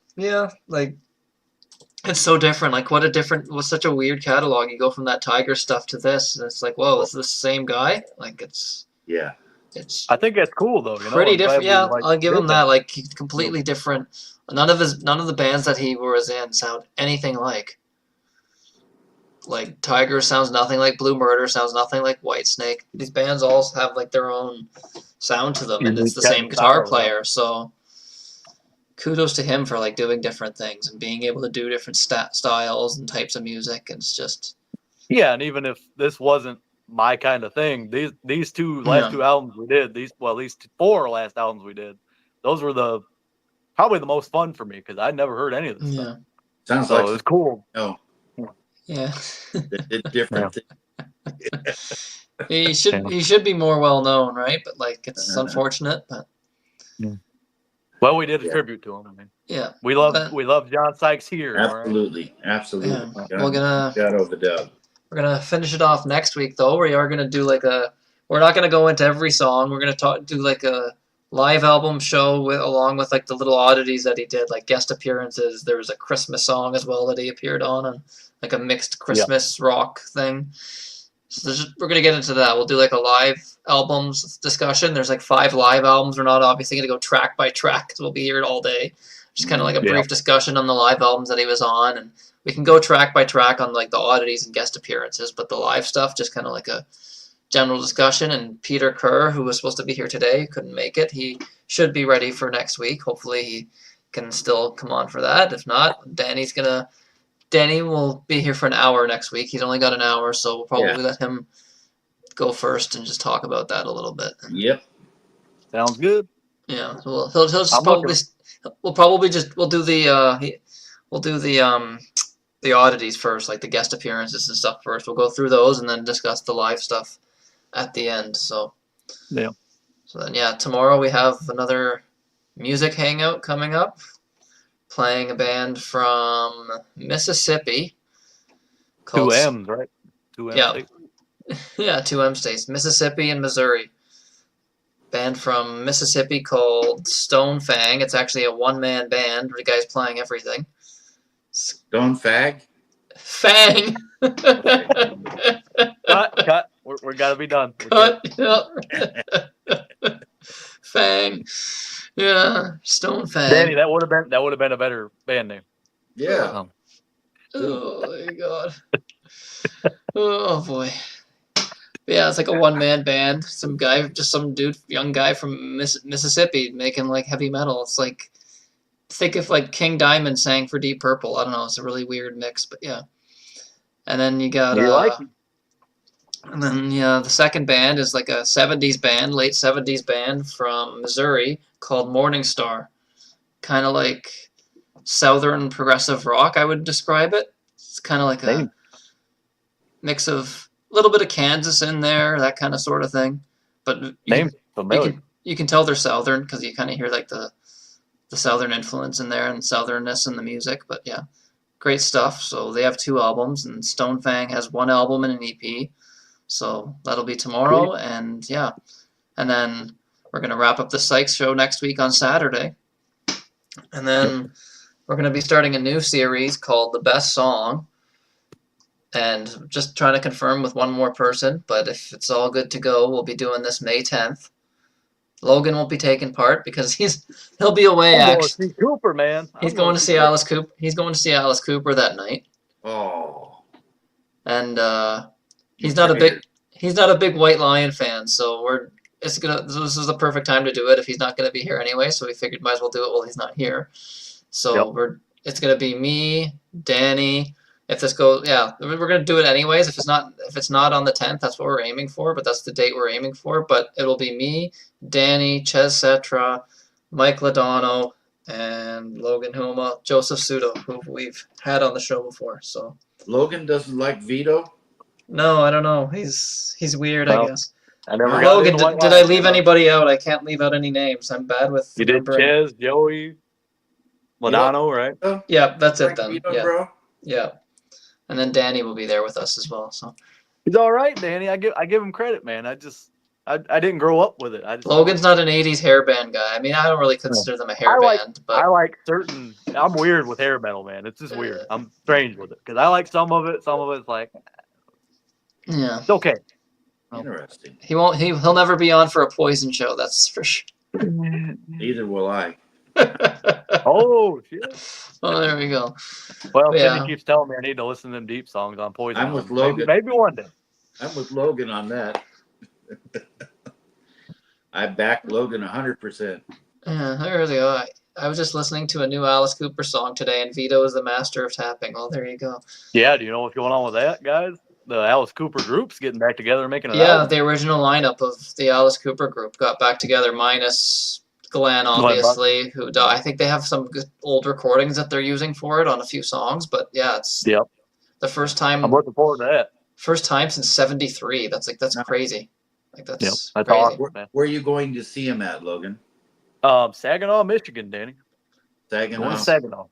so different. What's such a weird catalog. You go from that Tiger stuff to this, and it's like, whoa, is this the same guy? I think that's cool though. Pretty different. Yeah, I'll give him that. Completely different. None of the bands that he was in sound anything like. Like Tiger sounds nothing like Blue Murder, sounds nothing like Whitesnake. These bands all have their own sound to them, and it's the same guitar player. So kudos to him for doing different things and being able to do different styles and types of music. And it's just and even if this wasn't my kind of thing, these two last two albums we did, at least 4 last albums we did, those were probably the most fun for me because I'd never heard any of this stuff. Sounds like it was cool. Yeah. It's different. He should be more well known, right? But it's unfortunate. But Well, we did a tribute to him. I mean, yeah, we love John Sykes here. Absolutely, right? Absolutely. Yeah. We're gonna finish it off next week, though. We are gonna do we're not gonna go into every song. We're gonna do like a live album show along with like the little oddities that he did, like guest appearances. There was a Christmas song as well that he appeared on like a mixed Christmas rock thing. So we're gonna get into that. We'll do like a live albums discussion. There's like 5 live albums. We're not obviously gonna go track by track because we'll be here all day. Just kind of like a brief discussion on the live albums that he was on, and we can go track by track on like the oddities and guest appearances. But the live stuff, just kind of like a general discussion. And Peter Kerr, who was supposed to be here today, couldn't make it. He should be ready for next week. Hopefully he can still come on for that. If not, Danny will be here for an hour next week. He's only got an hour, so we'll probably let him go first and just talk about that a little bit. Yep. Sounds good. Yeah. So he'll just we'll do the oddities first, like the guest appearances and stuff first. We'll go through those and then discuss the live stuff at the end. So yeah. So then tomorrow we have another music hangout coming up, playing a band from Mississippi. 2 M's, right? 2 M's. Yeah. Yeah, 2 M states, Mississippi and Missouri. Band from Mississippi called Stone Fang. It's actually a one-man band. The guy's playing everything. Stone Fag? Fang. Cut. We're gotta be done. Cut. Fang. Yeah, Stone Fang. Danny, that would have been a better band name. Yeah. Oh my God. Oh boy. Yeah, it's like a one-man band. Some young guy from Mississippi making like heavy metal. It's like, think if like King Diamond sang for Deep Purple. I don't know. It's a really weird mix, but yeah. And then you got and then the second band is like a 70s band, late 70s band from Missouri called Morning Star. Kind of like southern progressive rock, I would describe it. It's kind of like a mix of a little bit of Kansas in there, that kind of sort of thing. But you can tell they're southern because you kind of hear like the southern influence in there and southernness in the music. But yeah, great stuff. So they have 2 albums, and Stone Fang has 1 album and an EP. So that'll be tomorrow, and then we're gonna wrap up the Sykes show next week on Saturday, and then we're gonna be starting a new series called The Best Song. And just trying to confirm with one more person, but if it's all good to go, we'll be doing this May 10th. Logan won't be taking part because he'll be away. Actually, Cooper, man, he's going to see Alice Cooper. He's going to see Alice Cooper that night. Oh. And he's not a big White Lion fan, so this is the perfect time to do it if he's not going to be here anyway. So we figured might as well do it while he's not here. So it's going to be me, Danny. If this goes, we're gonna do it anyways. If it's not on the 10th, that's what we're aiming for. But that's the date we're aiming for. But it'll be me, Danny, Ches Cetra, Mike Ladano, and Logan Huma, Joseph Sudo, who we've had on the show before. So Logan doesn't like Vito? No, I don't know. He's weird, I guess. I never Logan, did I leave anybody out? I can't leave out any names. I'm bad with. You did Ches, Joey, Ladano, right? Yeah, that's it then. Vito, bro? Yeah. And then Danny will be there with us as well. So he's all right, Danny. I give him credit, man. I didn't grow up with it. Logan's not an 80s hair band guy. I mean, I don't really consider them a hair band. But I like certain. I'm weird with hair metal, man. It's just weird. I'm strange with it because I like some of it. Some of it's like, it's okay. Interesting. He'll never be on for a Poison show. That's for sure. Neither will I. Oh shit! Oh, there we go. Well, Cindy keeps telling me I need to listen to them deep songs on Poison. I'm with Logan. Maybe one day. I'm with Logan on that. I back Logan 100%. Yeah, there we go. I was just listening to a new Alice Cooper song today, and Vito is the master of tapping. Oh, there you go. Yeah, do you know what's going on with that, guys? The Alice Cooper group's getting back together and making it. Yeah, the original lineup of the Alice Cooper group got back together, minus Glenn, obviously, who I think they have some good old recordings that they're using for it on a few songs. But yeah, it's the first time. I'm looking forward to that. First time since '73. That's crazy. Like that's crazy. Awesome. Where are you going to see him at, Logan? Saginaw, Michigan, Danny. Saginaw.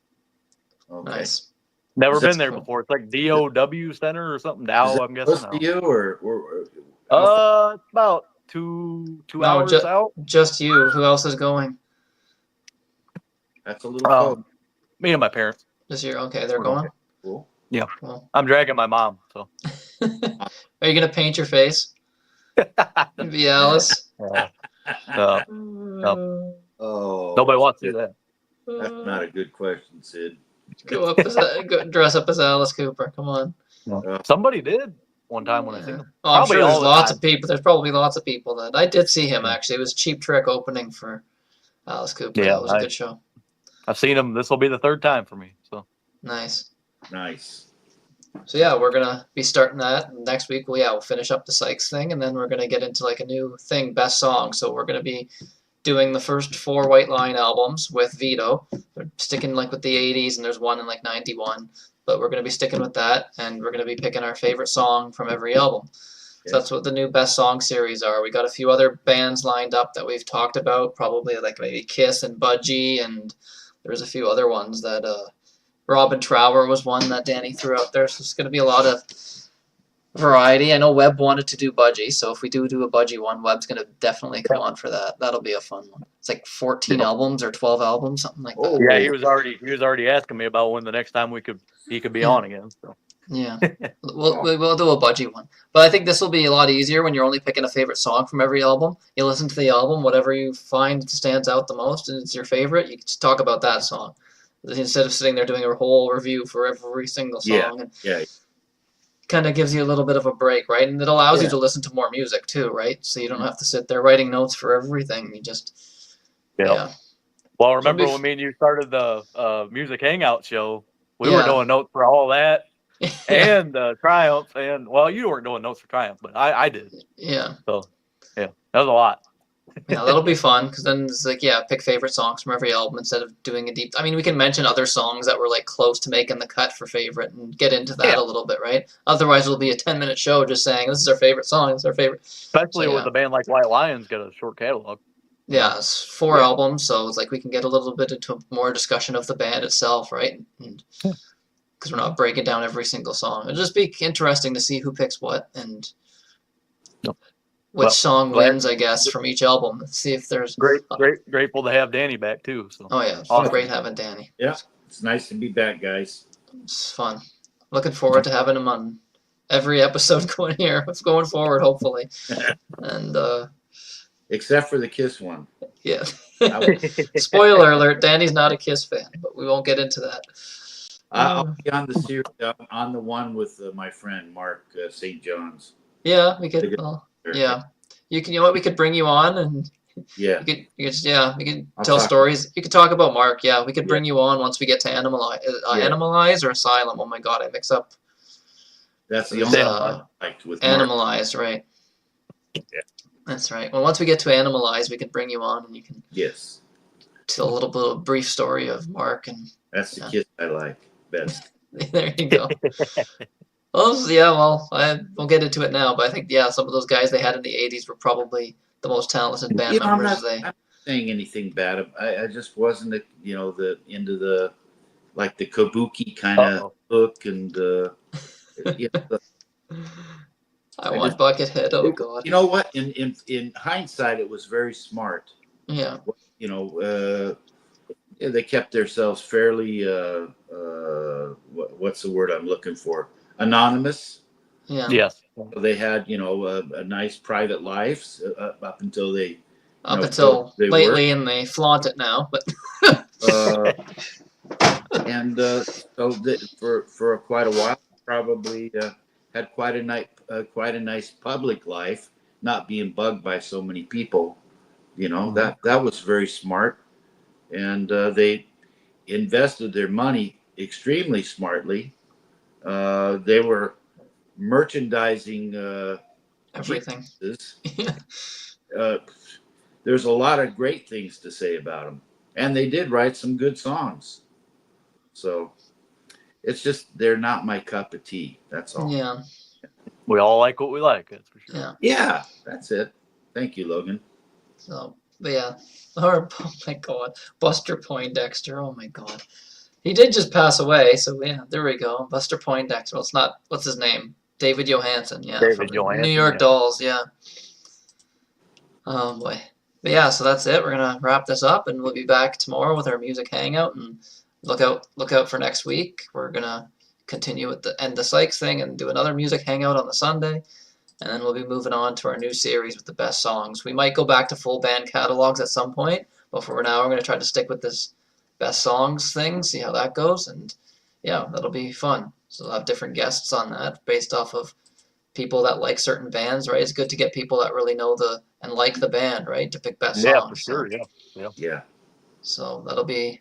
Okay. Nice. Never been there before. It's like DOW Center or something. Dow, I'm guessing. Close to you or it's about two hours out. Just you. Who else is going? That's a little cold. Me and my parents. Just you. Okay, they're going. Cool. Yeah. Cool. I'm dragging my mom. So. Are you gonna paint your face? Be Alice. No. Oh. Nobody wants to do that. That's not a good question, Sid. Go dress up as Alice Cooper. Come on. Somebody did one time when I seen him. Oh, I'm sure there's lots of people. There's probably lots of people that I did see him actually. It was Cheap Trick opening for Alice Cooper. Yeah, that was a good show. I've seen him. This will be the third time for me. So nice. So yeah, we're gonna be starting that next week. We'll finish up the Sykes thing, and then we're gonna get into like a new thing, best song. So we're gonna be doing the first 4 White Line albums with Vito. We're sticking like with the 80s, and there's one in like 91. But we're gonna be sticking with that, and we're gonna be picking our favorite song from every album. So that's what the new best song series are. We got a few other bands lined up that we've talked about, probably like maybe Kiss and Budgie, and there's a few other ones that Robin Trower was one that Danny threw out there. So it's going to be a lot of variety. I know Webb wanted to do Budgie, so if we do a Budgie one, Webb's going to definitely come on for that. That'll be a fun one. It's like 14 albums or 12 albums, something like that. Yeah, he was already asking me about when the next time he could be on again. So. Yeah, we'll do a Budgie one. But I think this will be a lot easier when you're only picking a favorite song from every album. You listen to the album, whatever you find stands out the most, and it's your favorite, you can just talk about that song. Instead of sitting there doing a whole review for every single song. Kind of gives you a little bit of a break, right? And it allows you to listen to more music too, right? So you don't have to sit there writing notes for everything. You just Well, remember when me and you started the music hangout show? We were doing notes for all that and Triumph, and you weren't doing notes for Triumph, but I did. Yeah. So that was a lot. Yeah, that'll be fun because then it's like pick favorite songs from every album instead of doing a deep. I mean, we can mention other songs that were like close to making the cut for favorite and get into that a little bit, right? Otherwise, it'll be a 10-minute show just saying this is our favorite song, this is our favorite. Especially with a band like White Lions got a short catalog. Yeah, it's 4 albums, so it's like we can get a little bit into more discussion of the band itself, right? Because we're not breaking down every single song. It'll just be interesting to see who picks what and. Which song wins, I guess, from each album. Let's see if there's grateful to have Danny back too. So. Oh yeah, it's great having Danny. Yeah, it's nice to be back, guys. It's fun. Looking forward to having him on every episode going forward, hopefully. And except for the Kiss one. Yeah. Spoiler alert: Danny's not a Kiss fan, but we won't get into that. I'll be on the series, on the one with my friend Mark St. John's. Yeah, we could. Yeah, you can. You know what? We could bring you on, and we could tell stories. You could talk about Mark. Yeah, we could bring you on once we get to Animalize or Asylum. Oh my God, I mix up. That's the only one I liked with Animalize, right? Yeah, that's right. Well, once we get to Animalize, we can bring you on, and you can tell a little bit of brief story of Mark and. That's the Kiss I like best. There you go. We'll get into it now, but I think some of those guys they had in the '80s were probably the most talented band members. I'm not saying anything bad. I just wasn't into the kabuki kind of look and I want Buckethead. Oh God! You know what? In hindsight, it was very smart. Yeah. They kept themselves fairly. What's the word I'm looking for? Anonymous. Yeah. Yes. They had, a nice private life up until they. Until lately, and they flaunt it now. But. For quite a while, probably had quite a nice public life, not being bugged by so many people. That was very smart, and they invested their money extremely smartly. They were merchandising everything. There's a lot of great things to say about them, and they did write some good songs. So it's just they're not my cup of tea. That's all. Yeah. We all like what we like. That's for sure. Yeah, that's it. Thank you, Logan. So But yeah, or oh my God, Buster Poindexter. Oh my God, he did just pass away. So yeah, there we go, Buster Poindexter. Well, it's not. What's his name? David Johansen. Yeah, David from the Johansen, New York yeah. Dolls. Yeah. Oh boy. But yeah, so that's it. We're gonna wrap this up, and we'll be back tomorrow with our music hangout. And look out for next week. We're gonna continue with the Sykes thing and do another music hangout on the Sunday. And then we'll be moving on to our new series with the best songs. We might go back to full band catalogs at some point, but for now, we're going to try to stick with this best songs thing, see how that goes, and yeah, that'll be fun. So we'll have different guests on that based off of people that like certain bands, right? It's good to get people that really know and like the band, right? To pick best songs. Yeah, for sure. So, yeah. So that'll be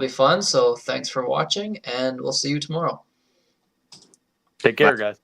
fun. So thanks for watching, and we'll see you tomorrow. Take care, guys.